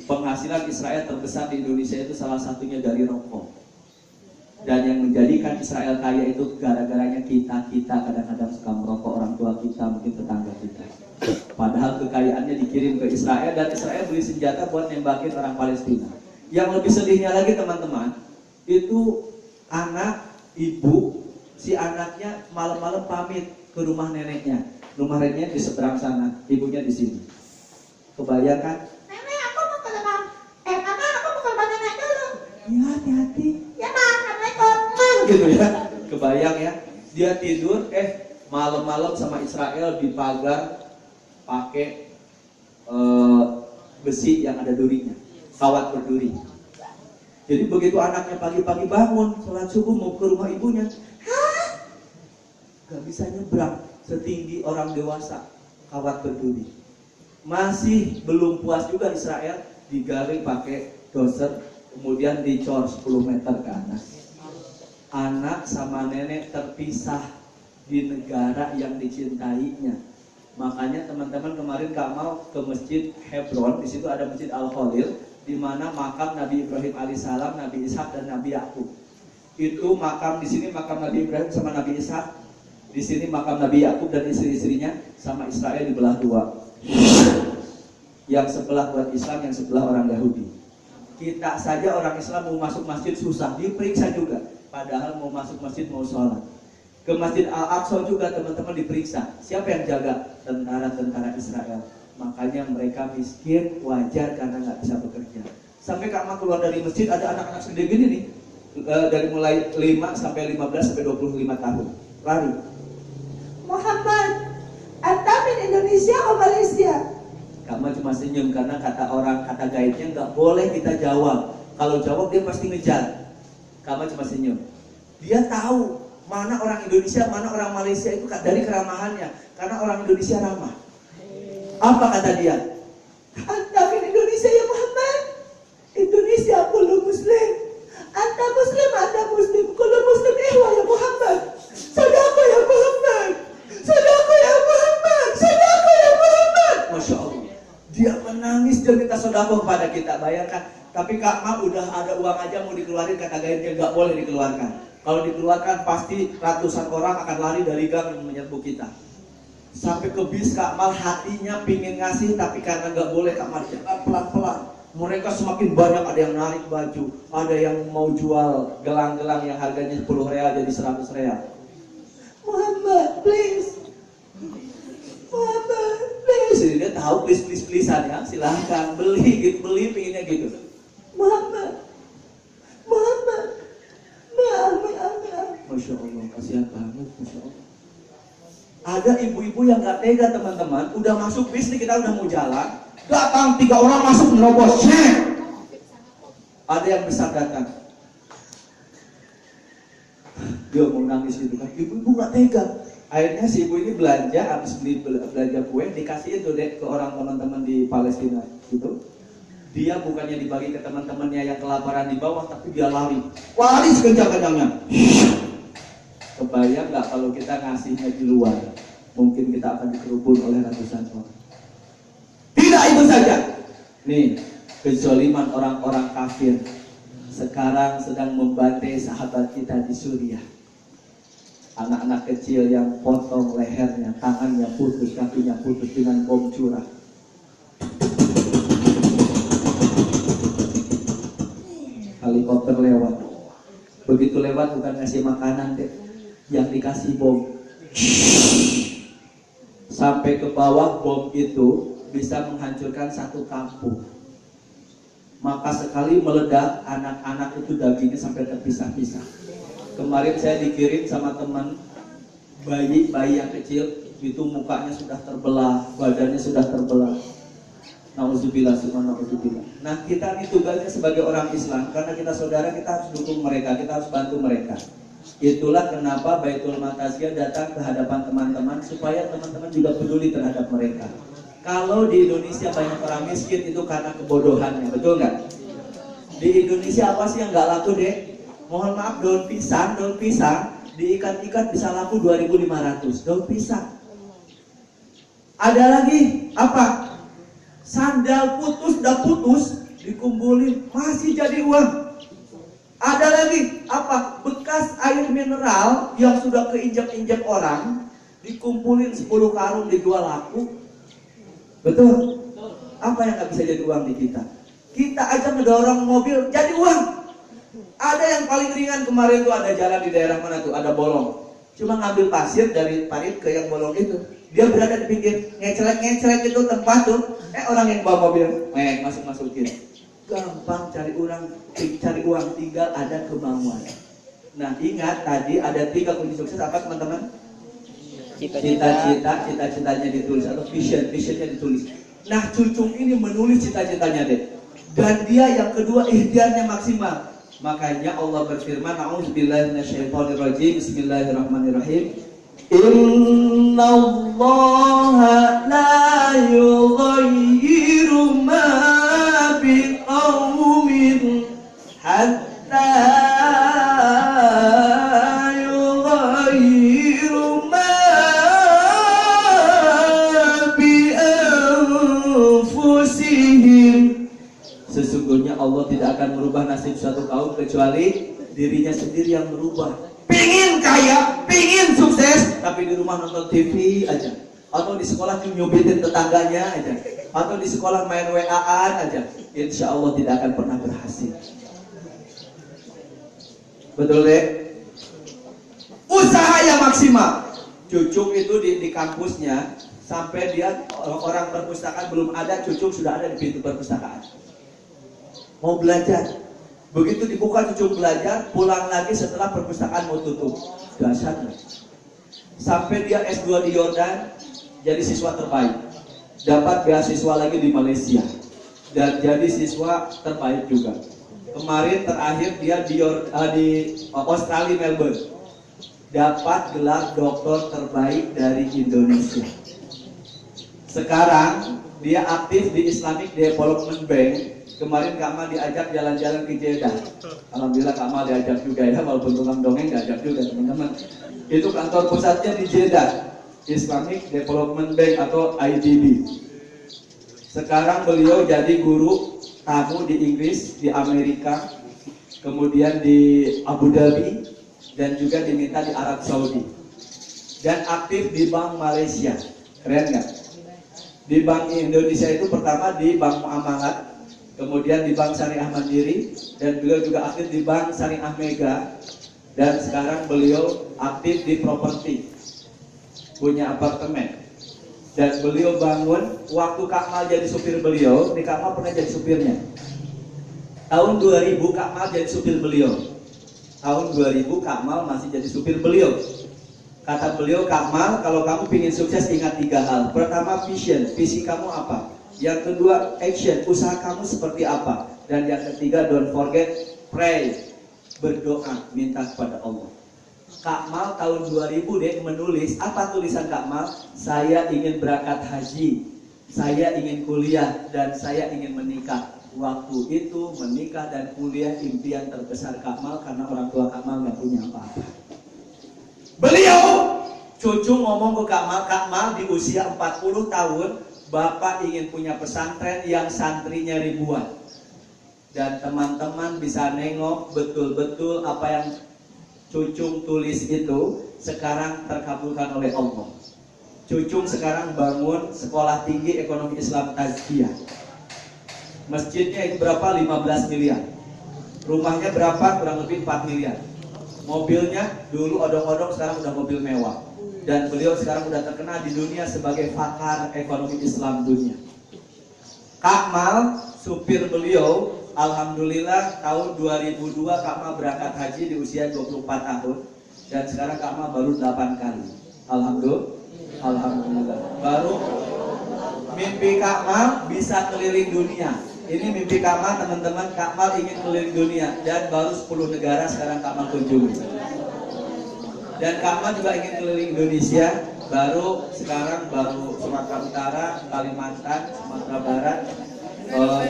penghasilan Israel terbesar di Indonesia itu salah satunya dari rokok. Dan yang menjadikan Israel kaya itu gara-garanya kita kadang-kadang suka merokok, orang tua kita, mungkin tetangga kita. Padahal kekayaannya dikirim ke Israel dan Israel beli senjata buat nembakin orang Palestina. Yang lebih sedihnya lagi teman-teman, itu anak, ibu, si anaknya malam-malam pamit ke rumah neneknya. Rumah neneknya di seberang sana, ibunya di sini. Kebayangkan? Nenek, aku mau ke rumah. Mama, aku mau ke rumah nenek dulu. Ya hati-hati. Ya Ma, Assalamualaikum. Gitu ya, kebayang ya. Dia tidur, malam-malam sama Israel di pagar pakai besi yang ada durinya, kawat berduri. Jadi begitu anaknya pagi-pagi bangun, sholat subuh mau ke rumah ibunya, gak bisa nyebrang setinggi orang dewasa, kawat berduri. Masih belum puas juga Israel, digaring pakai dozer, kemudian dicor 10 meter ke atas. Anak sama nenek terpisah di negara yang dicintainya. Makanya teman-teman kemarin Kamal ke Masjid Hebron, di situ ada Masjid Al-Khalil, di mana makam Nabi Ibrahim alaihissalam, Nabi Ishak dan Nabi Yakub. Itu makam di sini makam Nabi Ibrahim sama Nabi Ishak, di sini makam Nabi Yakub dan istri-istrinya sama Israel dibelah dua. Yang sebelah buat Islam, yang sebelah orang Yahudi. Kita saja orang Islam mau masuk masjid susah, diperiksa juga. Padahal mau masuk masjid mau sholat. Ke Masjid Al-Aqsa juga teman-teman diperiksa. Siapa yang jaga? Tentara-tentara Israel. Makanya mereka miskin, wajar karena nggak bisa bekerja. Sampai Kak keluar dari masjid ada anak-anak segede gini nih, dari mulai 5 sampai 15 sampai 25 tahun lari. Muhammad, Anta min Indonesia atau Malaysia? Kamu cuma senyum karena kata guide-nya nggak boleh kita jawab. Kalau jawab dia pasti ngejar. Kamu cuma senyum. Dia tahu mana orang Indonesia, mana orang Malaysia itu dari keramahannya. Karena orang Indonesia ramah. Apa kata dia? Anta min Indonesia ya Muhammad. Indonesia kullu muslim. Anta muslim, Anta muslim. Kullu muslim ihwa ya Muhammad. Sadaqah ya Muhammad. Sadaqah ya Muhammad. Sadaqah ya Muhammad. Masya Allah. Dia menangis, dia minta sedekah kepada kita. Bayangkan. Tapi Kak Ma udah ada uang aja mau dikeluarin, kata guide-nya nggak boleh dikeluarkan. Kalau dikeluarkan pasti ratusan orang akan lari dari gang menyerbu kita. Sampai ke bis Kak Mal hatinya pingin ngasih, tapi karena nggak boleh Kak Mal jalan pelan-pelan. Mereka semakin banyak, ada yang narik baju, ada yang mau jual gelang-gelang yang harganya 10 real jadi 100 real. Muhammad, please. Muhammad, please. Jadi dia tahu please-please-pleasean ya, silahkan beli pinginnya gitu. Muhammad. Masya Allah, kasihan banget, Masya Allah. Ada ibu-ibu yang gak tega teman-teman, udah masuk bis nih, kita udah mau jalan, datang 3 orang masuk nerobos, cek. Ada yang besar datang, dia mau nangis gitu kan, ibu-ibu gak tega. Akhirnya si ibu ini belanja, habis beli belanja kue, dikasih itu deh ke orang teman-teman di Palestina gitu. Dia bukannya dibagi ke teman-temannya yang kelaparan di bawah, tapi dia lari sekencang-kencangnya. Kebayang nggak kalau kita ngasihnya di luar? Mungkin kita akan dikerubun oleh ratusan orang. Tidak itu saja. Nih, kezaliman orang-orang kafir sekarang sedang membantai sahabat kita di Suriah. Anak-anak kecil yang potong lehernya, tangannya putus, kakinya putus dengan bom curah. Helikopter lewat. Begitu lewat bukan ngasih makanan deh, yang dikasih bom. Sampai ke bawah, bom itu bisa menghancurkan satu kampung. Maka sekali meledak, anak-anak itu dagingnya sampai terpisah-pisah. Kemarin saya dikirim sama teman, bayi yang kecil, itu mukanya sudah terbelah, badannya sudah terbelah. Nauzubillah, subhanallah. Nah, kita ini tugasnya sebagai orang Islam, karena kita saudara, kita harus dukung mereka, kita harus bantu mereka. Itulah kenapa Baitul Mataziyah datang ke hadapan teman-teman, supaya teman-teman juga peduli terhadap mereka. Kalau di Indonesia banyak orang miskin itu karena kebodohannya, betul nggak? Di Indonesia apa sih yang nggak laku deh? Mohon maaf, daun pisang diikat-ikat bisa laku 2.500 daun pisang. Ada lagi apa? Sandal putus dikumpulin masih jadi uang. Ada lagi apa? Bekas air mineral yang sudah keinjak-injak orang dikumpulin 10 karung dijual laku. Betul? Apa yang nggak bisa jadi uang di kita? Kita aja ngedorong mobil jadi uang. Ada yang paling ringan kemarin tuh, ada jalan di daerah mana tuh, ada bolong. Cuma ngambil pasir dari parit ke yang bolong itu. Dia berada di pinggir, ngecelek itu tempat tuh. Orang yang bawa mobil, masukin. Gampang cari uang, tinggal ada kemauan. Nah, ingat tadi ada 3 kunci sukses apa teman-teman? Cita-citanya ditulis, atau visionnya ditulis. Nah, Cucung ini menulis cita-citanya deh. Dan dia yang kedua ikhtiarnya maksimal. Makanya Allah berfirman, a'udzubillahi minasyaitonirrajim, bismillahirrahmanirrahim. Innallaha la yughayyiru ma biqaumin hatta yughayyiru ma bi anfusihim. Sesungguhnya Allah tidak akan merubah nasib suatu kaum kecuali dirinya sendiri yang merubah. Pingin kaya, pingin sukses, tapi di rumah nonton TV aja, atau di sekolah nyubitin tetangganya aja, atau di sekolah main WA-an aja, insya Allah tidak akan pernah berhasil. Betul deh? Usaha yang maksimal. Cucung itu di kampusnya, sampai dia orang perpustakaan belum ada, Cucung sudah ada di pintu perpustakaan. Mau belajar, begitu dibuka Cucung belajar, pulang lagi setelah perpustakaan mau tutup. Dahsyat. Sampai dia S2 di Yordan, jadi siswa terbaik. Dapat beasiswa lagi di Malaysia dan jadi siswa terbaik juga. Kemarin terakhir dia di Australia, Melbourne, dapat gelar doktor terbaik dari Indonesia. Sekarang dia aktif di Islamic Development Bank. Kemarin Kak Mal diajak jalan-jalan ke Jeddah. Alhamdulillah Kak Mal diajak juga ya, walaupun tukang dongeng diajak juga teman-teman. Itu kantor pusatnya di Jeddah, Islamic Development Bank atau IDB. Sekarang beliau jadi guru tamu di Inggris, di Amerika, kemudian di Abu Dhabi, dan juga diminta di Arab Saudi. Dan aktif di Bank Malaysia. Keren nggak? Di Bank Indonesia itu pertama di Bank Muamalat, kemudian di Bank Syariah Mandiri, dan beliau juga aktif di Bank Syariah Mega, dan sekarang beliau aktif di properti, punya apartemen. Dan beliau bangun, waktu Kak Mal jadi supir beliau, Kak Mal pernah jadi supirnya. Tahun 2000 Kak Mal jadi supir beliau. Tahun 2000 Kak Mal masih jadi supir beliau. Kata beliau, Kak Mal, kalau kamu ingin sukses ingat 3 hal. Pertama, vision, visi kamu apa? Yang kedua, action, usaha kamu seperti apa? Dan yang ketiga, don't forget, pray, berdoa, minta kepada Allah. Kak Mal tahun 2000 dia menulis, apa tulisan Kak Mal? Saya ingin berangkat haji, saya ingin kuliah, dan saya ingin menikah. waktu itu menikah dan kuliah impian terbesar Kamal karena orang tua Kamal nggak punya apa-apa. Beliau cucu ngomong ke Kamal, Kamal di usia 40 tahun, Bapak ingin punya pesantren yang santrinya ribuan. Dan teman-teman bisa nengok betul-betul apa yang Cucung tulis itu sekarang terkabulkan oleh Allah. Cucung sekarang bangun sekolah tinggi ekonomi Islam Tazkiyah. Masjidnya itu berapa? 15 miliar. Rumahnya berapa? Kurang lebih 4 miliar. Mobilnya dulu odong-odong, sekarang udah mobil mewah. Dan beliau sekarang udah terkenal di dunia sebagai pakar ekonomi Islam dunia. Kamal, supir beliau, alhamdulillah tahun 2002 Kamal berangkat haji di usia 24 tahun. Dan sekarang Kamal baru 8 kali. Alhamdulillah. Baru mimpi Kamal bisa keliling dunia. Ini mimpi Kamal, teman-teman. Kamal ingin keliling dunia dan baru 10 negara sekarang Kamal kunjungi. Dan Kamal juga ingin keliling Indonesia, sekarang baru Sumatera Utara, Kalimantan, Sumatera Barat,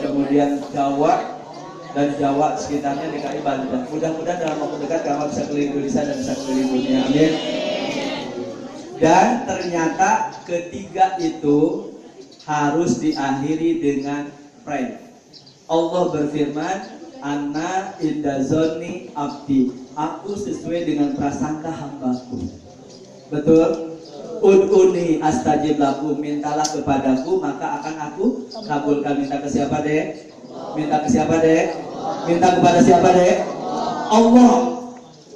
kemudian Jawa dan Jawa sekitarnya, DKI, Banten. Mudah-mudahan dalam waktu dekat Kamal bisa keliling Indonesia dan bisa keliling dunia. Amin. Dan ternyata ketiga itu harus diakhiri dengan pray. Allah berfirman, Anna indazoni abdi, aku sesuai dengan prasangka hambaku. Betul? Ud'uni astajib lakum, mintalah kepadaku maka akan aku kabulkan. Minta ke siapa deh? Minta ke siapa deh? Minta kepada siapa deh? Allah.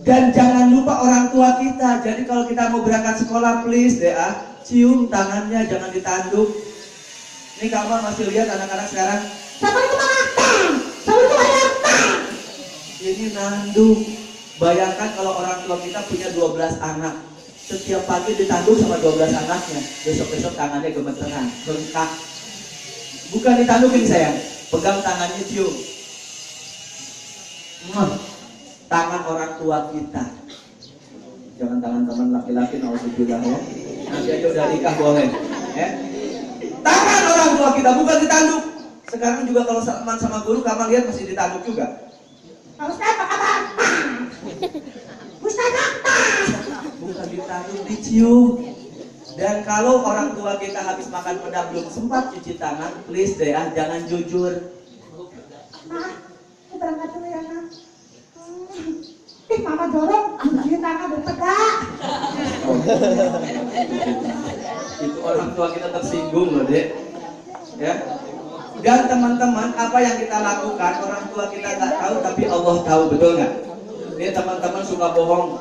Dan jangan lupa orang tua kita. Jadi kalau kita mau berangkat sekolah, please deh cium tangannya, jangan ditanduk. Ini kamu masih lihat anak-anak sekarang. Ini nanduk. Bayangkan kalau orang tua kita punya 12 anak, setiap pagi ditanduk sama 12 anaknya. Besok-besok tangannya gemeteran, bengkak. Bukan ditandukin sayang, pegang tangannya, cium. Tangan orang tua kita. Jangan tangan teman laki-laki, nauzubillah ya. Nanti aja udah nikah boleh. Tangan orang tua kita, bukan ditanduk. Sekarang juga kalau teman sama guru, kamu lihat masih ditanduk juga. Ustaz, apa kabar? Ustaz, bukan ditanduk, dicium. Dan kalau orang tua kita habis makan pedang belum sempat cuci tangan, please deh jangan jujur. Ma, aku berangkat dulu ya, Ma. Mama jorok, cuci tangan berpedak. Itu orang tua kita tersinggung loh, Dek. Ya. Dan teman-teman, apa yang kita lakukan orang tua kita nggak tahu, tapi Allah tahu, betul nggak? Ini teman-teman suka bohong.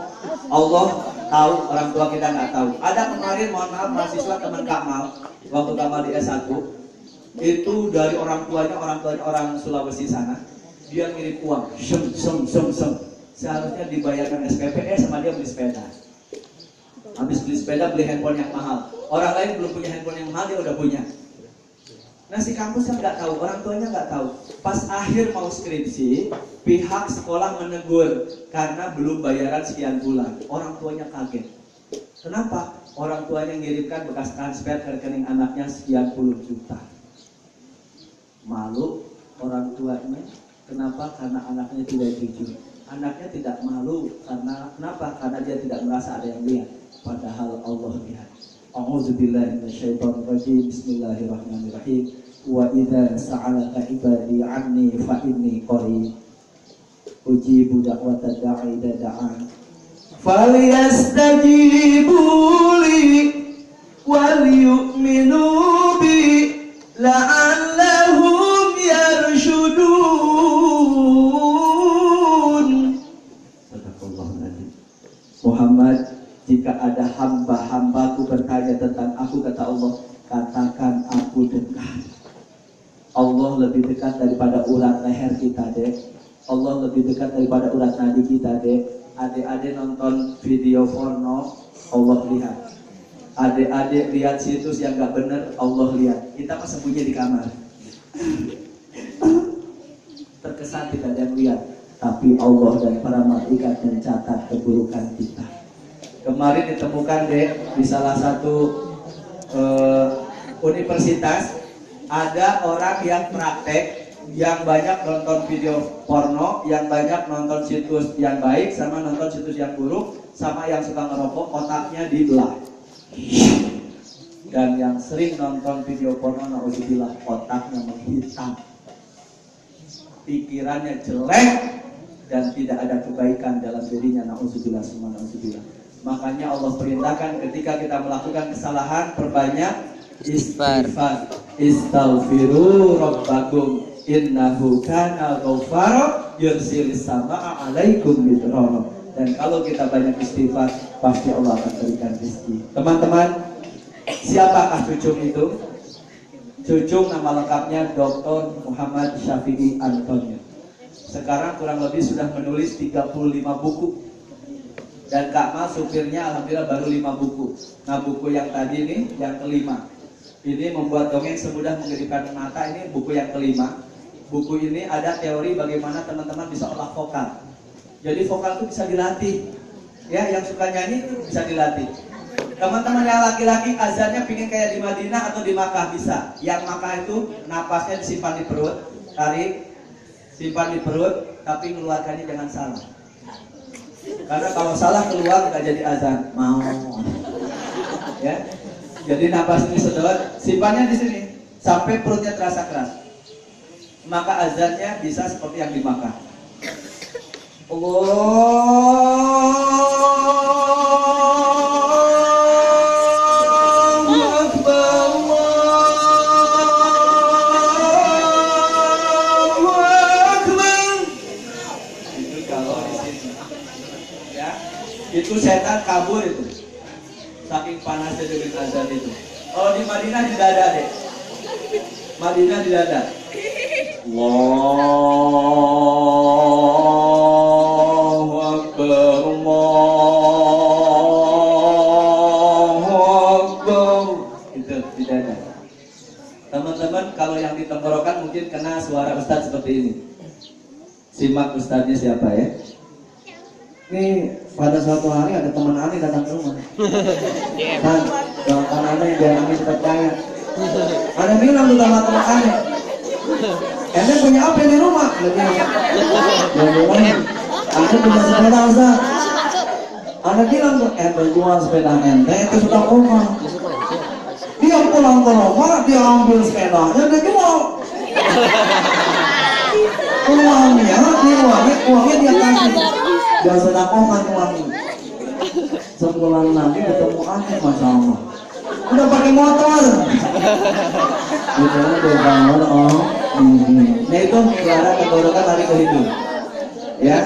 Allah tahu, orang tua kita nggak tahu. Ada kemarin, mohon maaf, mahasiswa teman Kamal, waktu Kamal di S1, itu dari orang tuanya orang Sulawesi sana, dia ngirim uang, sem. Seharusnya dibayarkan SPP, sama dia beli sepeda. Habis beli sepeda, beli handphone yang mahal. Orang lain belum punya handphone yang mahal, dia udah punya. Nah si kampusnya nggak tahu, orang tuanya nggak tahu. Pas akhir mau skripsi, pihak sekolah menegur karena belum bayaran sekian bulan. Orang tuanya kaget. Kenapa? Orang tuanya ngirimkan bekas transfer ke rekening anaknya sekian puluh juta. Malu orang tuanya. Kenapa? Karena anaknya tidak jujur. Anaknya tidak malu karena kenapa? Karena dia tidak merasa ada yang lihat. Padahal Allah lihat. A'udzubillahi minasyaitonir rajim. Bismillahirrahmanirrahim. Wa idza sa'alaka ibadi 'anni fa inni qarib. Ujibu da'watad da'i idza da'an. Falyastajibu li wal yu'minu bi la'allahum yarshudun. Sadaqallahul Muhammad, jika ada hamba-hambaku bertanya tentang aku, kata Allah, katakan aku dekat. Allah lebih dekat daripada urat leher kita, Dek. Allah lebih dekat daripada urat nadi kita, Dek. Adik-adik nonton video porno, Allah lihat. Adik-adik lihat situs yang gak bener, Allah lihat. Kita mah sembunyi di kamar. Terkesan tidak ada yang lihat, tapi Allah dan para malaikat mencatat keburukan kita. Kemarin ditemukan, Dek, di salah satu universitas, ada orang yang praktek yang banyak nonton video porno, yang banyak nonton situs yang baik, sama nonton situs yang buruk, sama yang suka ngerokok, otaknya dibelah. Dan yang sering nonton video porno, na'udzubillah, otaknya menghitam, pikirannya jelek, dan tidak ada kebaikan dalam dirinya, na'udzubillah, semua na'udzubillah. Makanya Allah perintahkan ketika kita melakukan kesalahan, perbanyak istighfar. Istaghfiru rabbakum innahu kana ghaffara yursilis samaa 'alaikum midrara. Dan kalau kita banyak istighfar, pasti Allah akan berikan rezeki. Teman-teman, siapakah Cucung itu? Cucung nama lengkapnya Dr. Muhammad Syafi'i Antonio. Sekarang kurang lebih sudah menulis 35 buku. Dan Kak Mal supirnya alhamdulillah baru 5 buku. Nah, buku yang tadi nih yang kelima. Ini membuat dongeng semudah mengedipkan mata, ini buku yang kelima. Buku ini ada teori bagaimana teman-teman bisa olah vokal. Jadi vokal itu bisa dilatih. Ya, yang suka nyanyi itu bisa dilatih. Teman-teman yang laki-laki azannya pingin kayak di Madinah atau di Makkah bisa. Yang Makkah itu napasnya disimpan di perut, tarik, simpan di perut, tapi mengeluarkannya jangan salah. Karena kalau salah keluar nggak jadi azan. Mau. Ya. Jadi napas ini sedot, simpannya di sini sampai perutnya terasa keras. Maka azannya bisa seperti yang di Makkah. Allahu Akbar, Allahu Akbar. Itu kalau di sini, ya, itu setan kabur itu. Saking panasnya dengan azan itu. Kalau di Madinah di dada deh. Madinah di dada. Allahu Akbar, Allahu Akbar. Itu di dada. Teman-teman, kalau yang di tenggorokan mungkin kena suara ustadz seperti ini. Simak ustadznya siapa ya? Ini pada suatu hari ada teman aneh datang ke rumah. Dan doakan aneh biar aneh cepat kaya. Aneh bilang tuh sama teman aneh, "Ente punya apa di rumah?" Dia bilang, "Aneh punya sepeda Ustaz." Aneh bilang tuh, "Ente jual sepeda ente itu sudah rumah." Dia pulang ke rumah, dia ambil sepedanya, dia jual. Uangnya dia kasih. Gak sedekahkan uangnya. Sebulan lagi ketemu aneh, masya Allah. Udah pakai motor. Gitu kan, Nah itu suara tenggorokan lari ke hidung. Ya,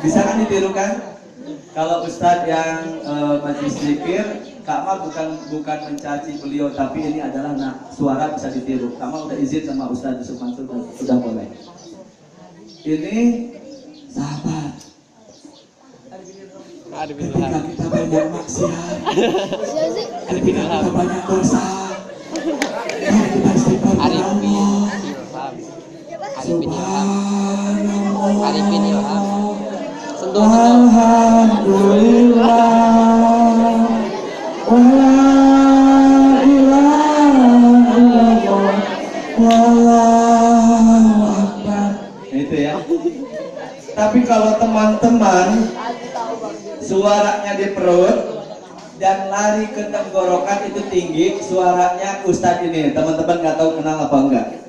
bisa kan ditirukan? Kalau Ustadz yang majlis zikir, Kak Mal bukan mencaci beliau, tapi ini adalah suara bisa ditiru. Kak Mal udah izin sama Ustadz Yusuf Mansur, sudah boleh. Ini sahabat. Ketika kita banyak maksiat, ketika kita banyak dosa, mari kita istighfar kepada Allah. Subhanallah. Alhamdulillah. Wala ilaha illallah. Wallahu akbar. Itu ya. Tapi kalau teman-teman suaranya di perut dan lari ke tenggorokan itu tinggi, suaranya Ustadz ini. Teman-teman nggak tahu kenal apa enggak?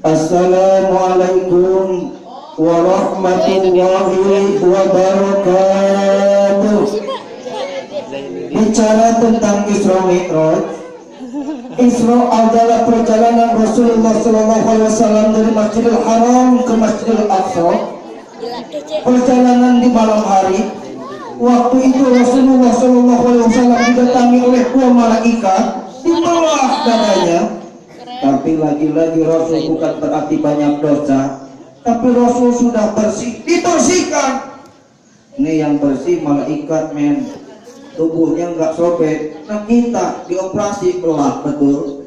Assalamualaikum warahmatullahi wabarakatuh. Bicara tentang Isra Mi'raj. Isra adalah perjalanan Rasulullah SAW dari Masjidil Haram ke Masjidil Aqsa. Perjalanan di malam hari. Waktu itu Rasulullah SAW didatangi oleh dua malaikat di bawah dadanya. Tapi lagi-lagi Rasul bukan berarti banyak dosa, tapi Rasul sudah bersih, dibersihkan. Ini yang bersih malaikat men, tubuhnya nggak sobek. Nah kita dioperasi belah betul.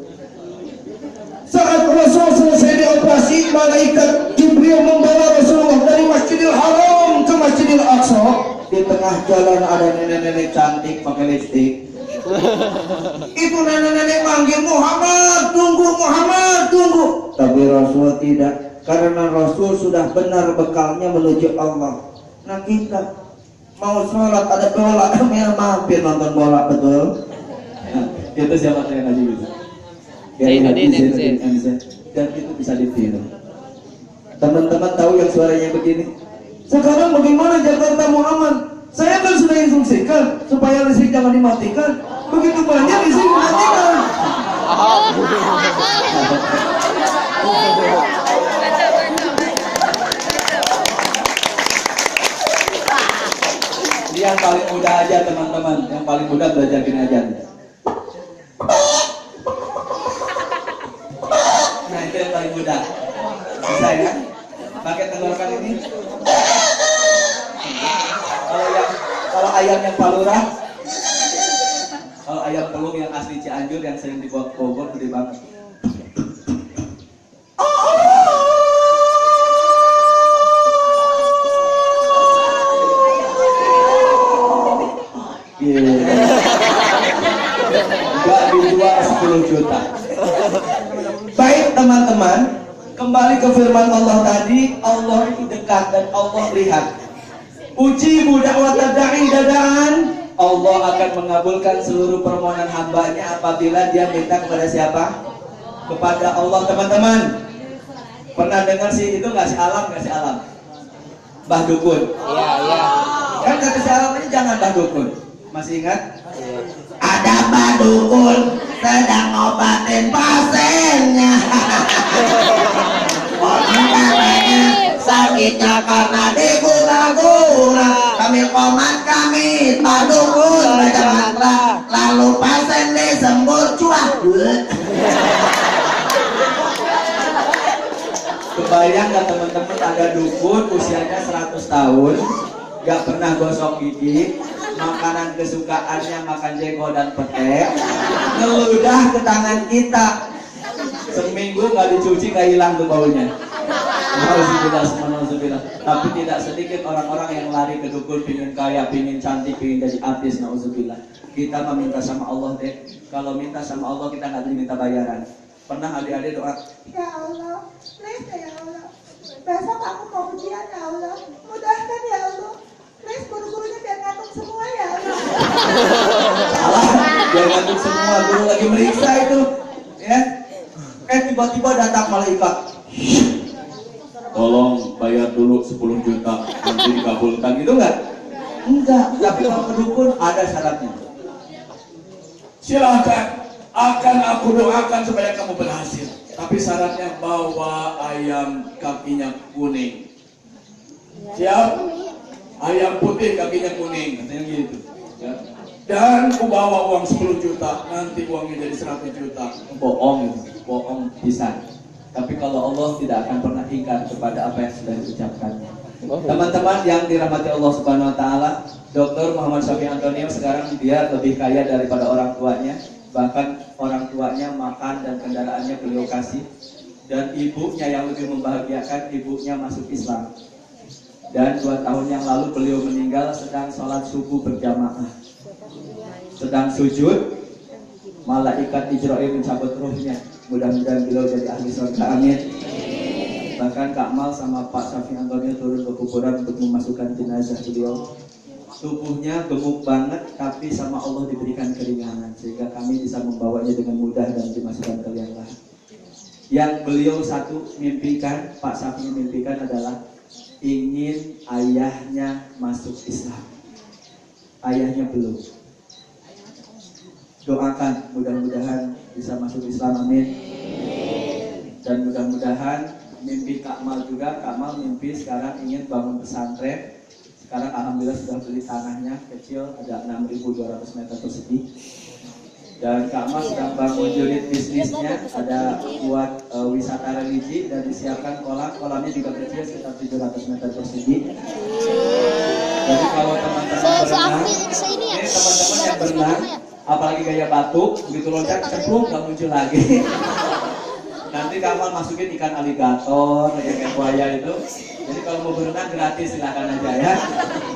Saat Rasul selesai dioperasi, malaikat Jibril membawa Rasulullah dari Masjidil Haram ke Masjidil Aqsa. Di tengah jalan ada nenek-nenek cantik pakai lipstik. Itu nenek-nenek manggil, Muhammad, tunggu, Muhammad, tunggu. tapi Rasul tidak, karena Rasul sudah benar bekalnya menuju Allah. Nah kita mau sholat ada bola, ya mampir nonton bola, betul? Nah, itu siapa yang ngaji gitu? Dan itu bisa ditiru. Teman-teman tahu yang suaranya begini? Sekarang bagaimana Jakarta mau aman? Saya kan sudah instruksikan supaya listrik jangan dimatikan. Begitu banyak listrik dimatikan. Yang paling mudah aja teman-teman, yang paling mudah belajar gini aja. Nah itu yang paling mudah. Bisa ya? Pakai tenggorokan ini. Kalau ayam yang palura, kalau ayam pelung yang asli Cianjur yang sering dibawa ke Bogor gede banget. Gak dijual 10 juta. Baik teman-teman, kembali ke firman Allah tadi. Allah itu dekat dan Allah lihat. Ujibu da'wata da'i dadaan. Allah akan mengabulkan seluruh permohonan hambanya apabila dia minta kepada siapa? Kepada Allah. Teman-teman, pernah dengar sih itu nggak si alam, nggak si alam? Mbah Dukun. Iya. Kan kata si alam ini jangan Mbah Dukun. Masih ingat? Ada Mbah Dukun sedang ngobatin pasiennya. Orang katanya sakitnya karena diguna-guna. Kami komat kami Mbah Dukun baca mantra, lalu pasien disembur cuah. Kebayang nggak teman-teman ada dukun usianya 100 tahun, nggak pernah gosok gigi, makanan kesukaannya makan jengkol dan pete, ngeludah ke tangan kita, seminggu nggak dicuci nggak hilang tuh baunya. Nauzubillah. Tapi tidak sedikit orang-orang yang lari ke dukun, pingin kaya, pingin cantik, pingin jadi artis. Nauzubillah. Kita meminta sama Allah deh. Kalau minta sama Allah kita nggak diminta bayaran. Pernah adik-adik doa, Ya Allah, please ya Allah. Besok aku mau ujian ya Allah. Mudahkan ya Allah. Please guru-gurunya biar ngantuk semua ya Allah. salah, biar ngantuk semua, guru lagi meriksa itu, ya. Tiba-tiba datang malaikat. Tolong bayar dulu 10 juta, nanti dikabulkan, gitu nggak? Enggak, tapi kalau kedukun ada syaratnya. Silakan, akan aku doakan supaya kamu berhasil. Tapi syaratnya bawa ayam kakinya kuning. Siap? Ayam putih kakinya kuning, Katanya gitu. Ya. dan ku bawa uang 10 juta, nanti uangnya jadi 100 juta. Bohong itu, bohong bisa. Tapi kalau Allah tidak akan pernah ingkar kepada apa yang sudah diucapkannya. Teman-teman yang dirahmati Allah Subhanahu Wa Taala, Dr. Muhammad Syafi Antonio sekarang dia lebih kaya daripada orang tuanya. Bahkan orang tuanya makan dan kendaraannya beliau kasih. Dan ibunya yang lebih membahagiakan, ibunya masuk Islam. Dan 2 tahun yang lalu beliau meninggal sedang sholat subuh berjamaah. Sedang sujud, malaikat Israel mencabut ruhnya. Mudah-mudahan beliau jadi ahli surga, amin. Bahkan Kak Mal sama Pak Syafi Antonio turun ke kuburan untuk memasukkan jenazah beliau. Tubuhnya gemuk banget, tapi sama Allah diberikan keringanan sehingga kami bisa membawanya dengan mudah dan dimasukkan ke liang lahat. Yang beliau satu mimpikan, Pak Syafi mimpikan adalah ingin ayahnya masuk Islam. Ayahnya belum. Doakan mudah-mudahan bisa masuk Islam, amin. Dan mudah-mudahan mimpi Kak Mal juga, Kak Mal mimpi sekarang ingin bangun pesantren. Sekarang alhamdulillah sudah beli tanahnya kecil, ada 6.200 meter persegi. Dan Kak Mal sedang bangun unit bisnisnya, ada buat wisata religi dan disiapkan kolamnya juga kecil sekitar 700 meter persegi. Jadi kalau teman-teman berenang, ini teman-teman yang berenang, apalagi gaya batuk, begitu loncat cemplung nggak muncul lagi. Nanti Kamal masukin ikan aligator, ikan buaya itu. Jadi kalau mau berenang gratis silahkan aja ya.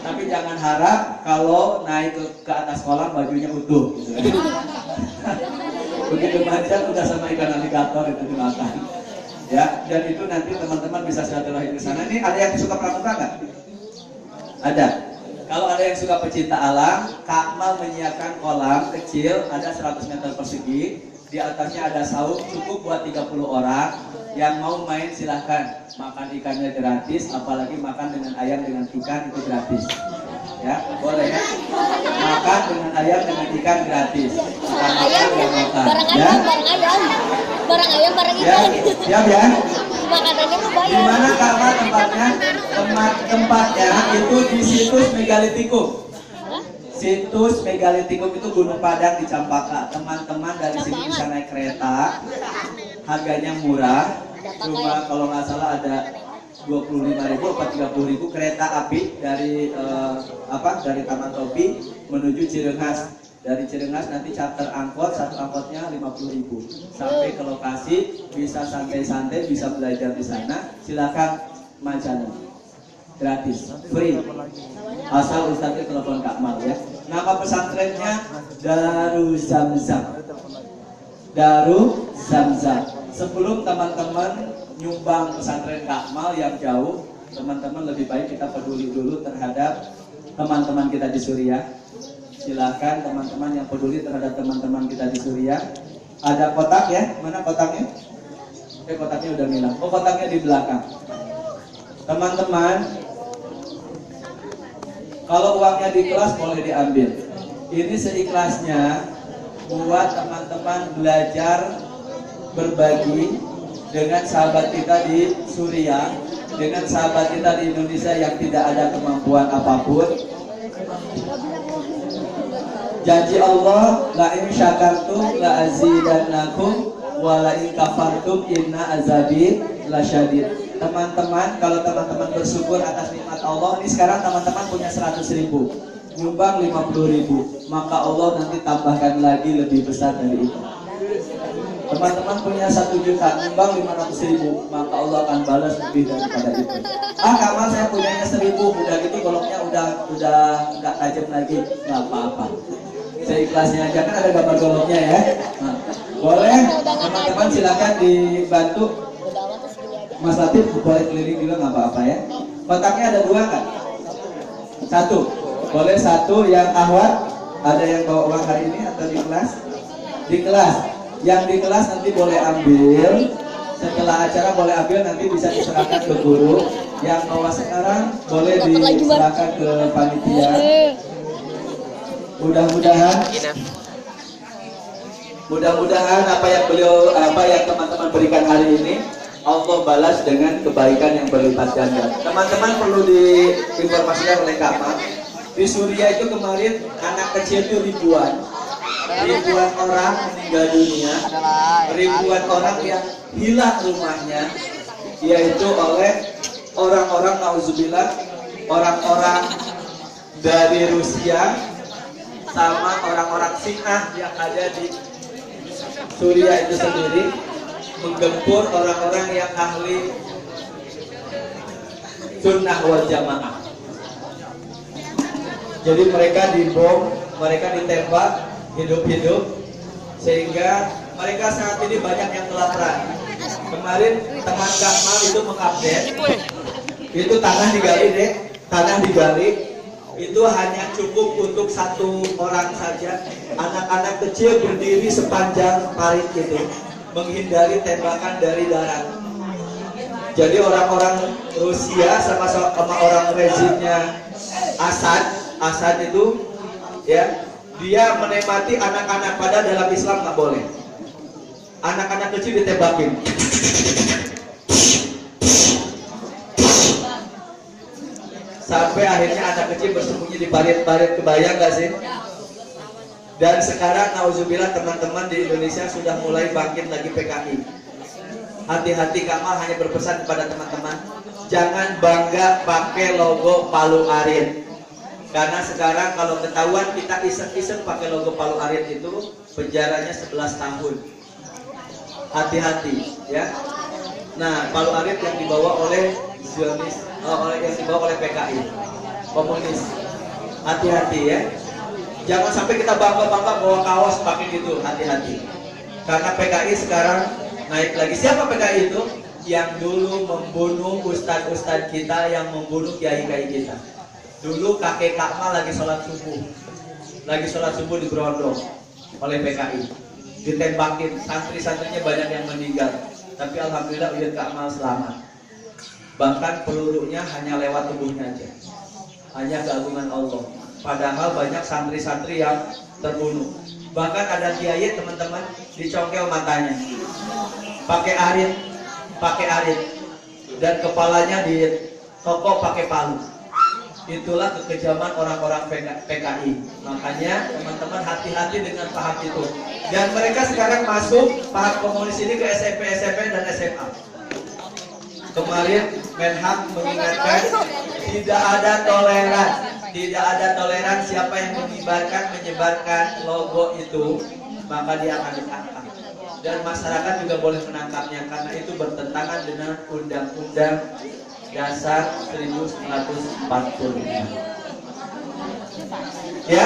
Tapi jangan harap kalau naik ke atas kolam bajunya utuh. Gitu. Begitu manja udah sama ikan aligator itu dimakan. Ya, dan itu nanti teman-teman bisa silaturahim ke sana. Ini ada yang suka pramuka nggak? Ada. Kalau ada yang suka pecinta alam, Kak Mal menyiapkan kolam kecil, ada 100 meter persegi. Di atasnya ada saung cukup buat 30 orang. Yang mau main silahkan. Makan ikannya gratis, apalagi makan dengan ayam dengan ikan itu gratis. Ya, boleh ya. Makan dengan ayam dengan ikan gratis. Barang ayam, barang Ya, ikan. siap ya. Makanannya mau Di bayar. mana kamar tempatnya? Tempatnya itu di situs Megalitikum. Situs Megalitikum itu Gunung Padang di Campaka. Teman-teman dari sini bisa naik kereta. Harganya murah. Cuma kalau nggak salah ada 25.000 atau 30.000 kereta api dari dari Taman Topi menuju Cirengas. Dari Cirengas nanti charter angkot, satu angkotnya 50.000 sampai ke lokasi, bisa santai-santai, bisa belajar di sana. Silakan Majana, gratis, free. Asal Ustadznya telepon Kak Mal ya. Nama pesantrennya Darul Zamzam. Darul Zamzam. Sebelum teman-teman nyumbang pesantren Kak Mal yang jauh, teman-teman lebih baik kita peduli dulu terhadap teman-teman kita di Suriah. Silakan teman-teman yang peduli terhadap teman-teman kita di Suriah. Ada kotak ya? Mana kotaknya? Kotaknya udah hilang. Oh, kotaknya di belakang. Teman-teman, kalau uangnya di kelas boleh diambil. Ini seikhlasnya buat teman-teman belajar berbagi dengan sahabat kita di Suriah, dengan sahabat kita di Indonesia yang tidak ada kemampuan apapun. Janji Allah, la in syakartum la azidannakum wa la in kafartum inna azabi lasyadid. Teman-teman, kalau teman-teman bersyukur atas nikmat Allah, ini sekarang teman-teman punya 100.000, nyumbang 50.000, maka Allah nanti tambahkan lagi lebih besar dari itu. Teman-teman punya 1 juta, nyumbang 500.000, maka Allah akan balas lebih daripada itu. Kamal saya punyanya 1.000, udah gitu goloknya udah nggak tajam lagi, nggak apa-apa. Seikhlasnya aja, kan ada gambar goloknya ya. Nah, boleh teman-teman silakan dibantu. Mas Latif boleh keliling juga nggak apa-apa ya. Kotaknya ada 2 kan? 1, boleh 1 yang ahwat. Ada yang bawa uang hari ini atau di kelas? Di kelas. Yang di kelas nanti boleh ambil. Setelah acara boleh ambil, nanti bisa diserahkan ke guru. Yang bawa sekarang boleh diserahkan ke panitia. Mudah-mudahan apa yang teman-teman berikan hari ini Allah balas dengan kebaikan yang berlipat ganda. Teman-teman perlu diinformasikan oleh Kak Mal, di Suriah itu kemarin anak kecil itu ribuan orang meninggal dunia, ribuan orang yang hilang rumahnya, yaitu oleh orang-orang nauzubillah, orang-orang dari Rusia sama orang-orang Syiah yang ada di Suriah itu sendiri, menggempur orang-orang yang ahli sunnah wal jamaah. Jadi mereka dibom, mereka ditembak hidup-hidup, sehingga mereka saat ini banyak yang kelaparan. Kemarin teman Kak Mal itu mengupdate, itu tanah digali, itu hanya cukup untuk 1 orang saja. Anak-anak kecil berdiri sepanjang parit itu, menghindari tembakan dari darat. Jadi orang-orang Rusia sama orang rezimnya Asad itu ya, dia menikmati anak-anak, pada dalam Islam nggak boleh. Anak-anak kecil ditembakin. Sampai akhirnya anak kecil bersembunyi di parit-parit, kebayang gak sih? Dan sekarang nauzubillah teman-teman di Indonesia sudah mulai bangkit lagi PKI. Hati-hati, Kamal hanya berpesan kepada teman-teman, jangan bangga pakai logo Palu Arit. Karena sekarang kalau ketahuan kita iseng-iseng pakai logo Palu Arit itu penjaranya 11 tahun. Hati-hati ya. Nah, Palu Arit yang dibawa oleh Zionis, yang dibawa oleh PKI, komunis. Hati-hati ya. Jangan sampai kita bangga-bangga bawa kaos pakai gitu, hati-hati. Karena PKI sekarang naik lagi. Siapa PKI itu? yang dulu membunuh ustadz-ustadz kita, yang membunuh kiai-kiai kita. Dulu kakek Kakmal lagi sholat subuh di Berondong oleh PKI, ditembakin, santri-santrinya banyak yang meninggal, tapi alhamdulillah Uyut Kakmal selamat. Bahkan pelurunya hanya lewat tubuhnya aja, hanya keagungan Allah. Padahal banyak santri-santri yang terbunuh. Bahkan ada kiai teman-teman dicongkel matanya, pakai arit, dan kepalanya ditokok pakai palu. Itulah kekejaman orang-orang PKI. Makanya teman-teman hati-hati dengan paham itu. Dan mereka sekarang masuk paham komunis ini ke SMP, dan SMA. Kemarin Menhak mengingatkan tidak ada toleran siapa yang menyebarkan logo itu, maka dia akan ditangkap. Dan masyarakat juga boleh menangkapnya karena itu bertentangan dengan Undang-Undang Dasar 1945. Ya,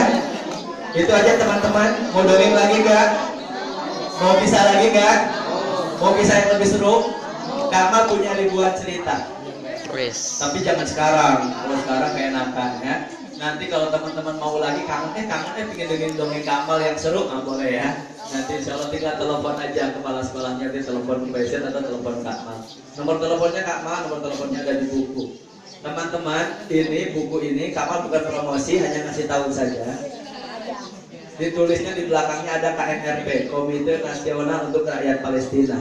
itu aja teman-teman. Mau dongeng lagi gak? Mau bisa lagi gak? Mau bisa yang lebih seru? Kakmal punya ribuan cerita. Tapi jangan sekarang. Kalau sekarang keenakan ya. Nanti kalau teman-teman mau lagi kangen pengen dengerin dongeng Kakmal yang seru, nggak boleh ya. Nanti insya Allah tinggal telepon aja kepala sekolahnya, di telepon Mbak atau telepon Kakmal. Nomor teleponnya Kakmal, nomor teleponnya ada di buku. Teman-teman, ini buku ini Kakmal bukan promosi, hanya ngasih tahu saja. Ditulisnya di belakangnya ada KNRP, Komite Nasional untuk Rakyat Palestina.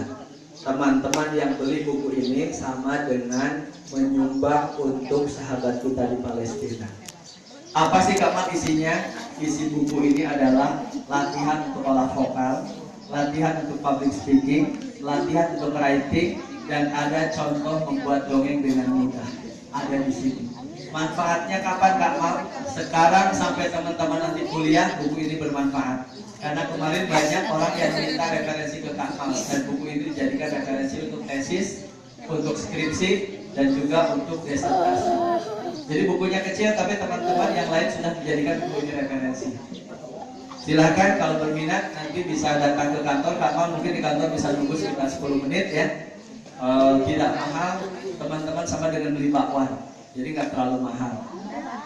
Teman-teman yang beli buku ini sama dengan menyumbang untuk sahabat kita di Palestina. Apa sih Kakmal isinya? Isi buku ini adalah latihan untuk olah vokal, latihan untuk public speaking, latihan untuk writing, dan ada contoh membuat dongeng dengan mudah. Ada di sini. Manfaatnya kapan Kakmal? Sekarang sampai teman-teman nanti kuliah, buku ini bermanfaat. Karena kemarin banyak orang yang minta referensi ke Kakmal, dan buku ini dijadikan referensi untuk tesis, untuk skripsi, dan juga untuk disertasi. Jadi bukunya kecil, tapi teman-teman yang lain sudah dijadikan buku ini referensi. Silahkan kalau berminat nanti bisa datang ke kantor. Kakmal mungkin di kantor bisa nunggu sekitar 10 menit ya. Tidak mahal, teman-teman, sama dengan beli bakwan. Jadi nggak terlalu mahal.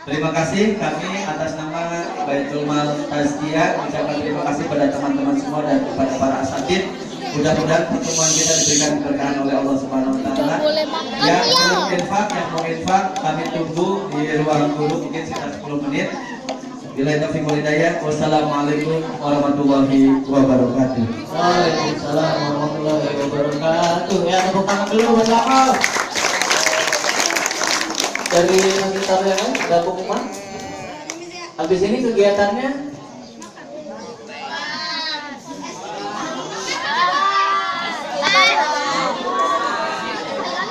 Terima kasih, kami atas nama Baitul Mal Tazkiyah mengucapkan terima kasih pada teman-teman semua dan kepada para asatid. Mudah-mudahan pertemuan kita diberikan keberkahan oleh Allah Subhanahu Wa Taala. Yang mau infak, kami tunggu di ruang guru mungkin sekitar 10 menit. Billahi taufiq wal hidayah. Wassalamualaikum warahmatullahi wabarakatuh. Waalaikumsalam warahmatullahi wabarakatuh. Ya, tepuk tangan dulu buat Kakmal. Dari sekitar yang lain ada pengumuman. Habis ini kegiatannya Bye.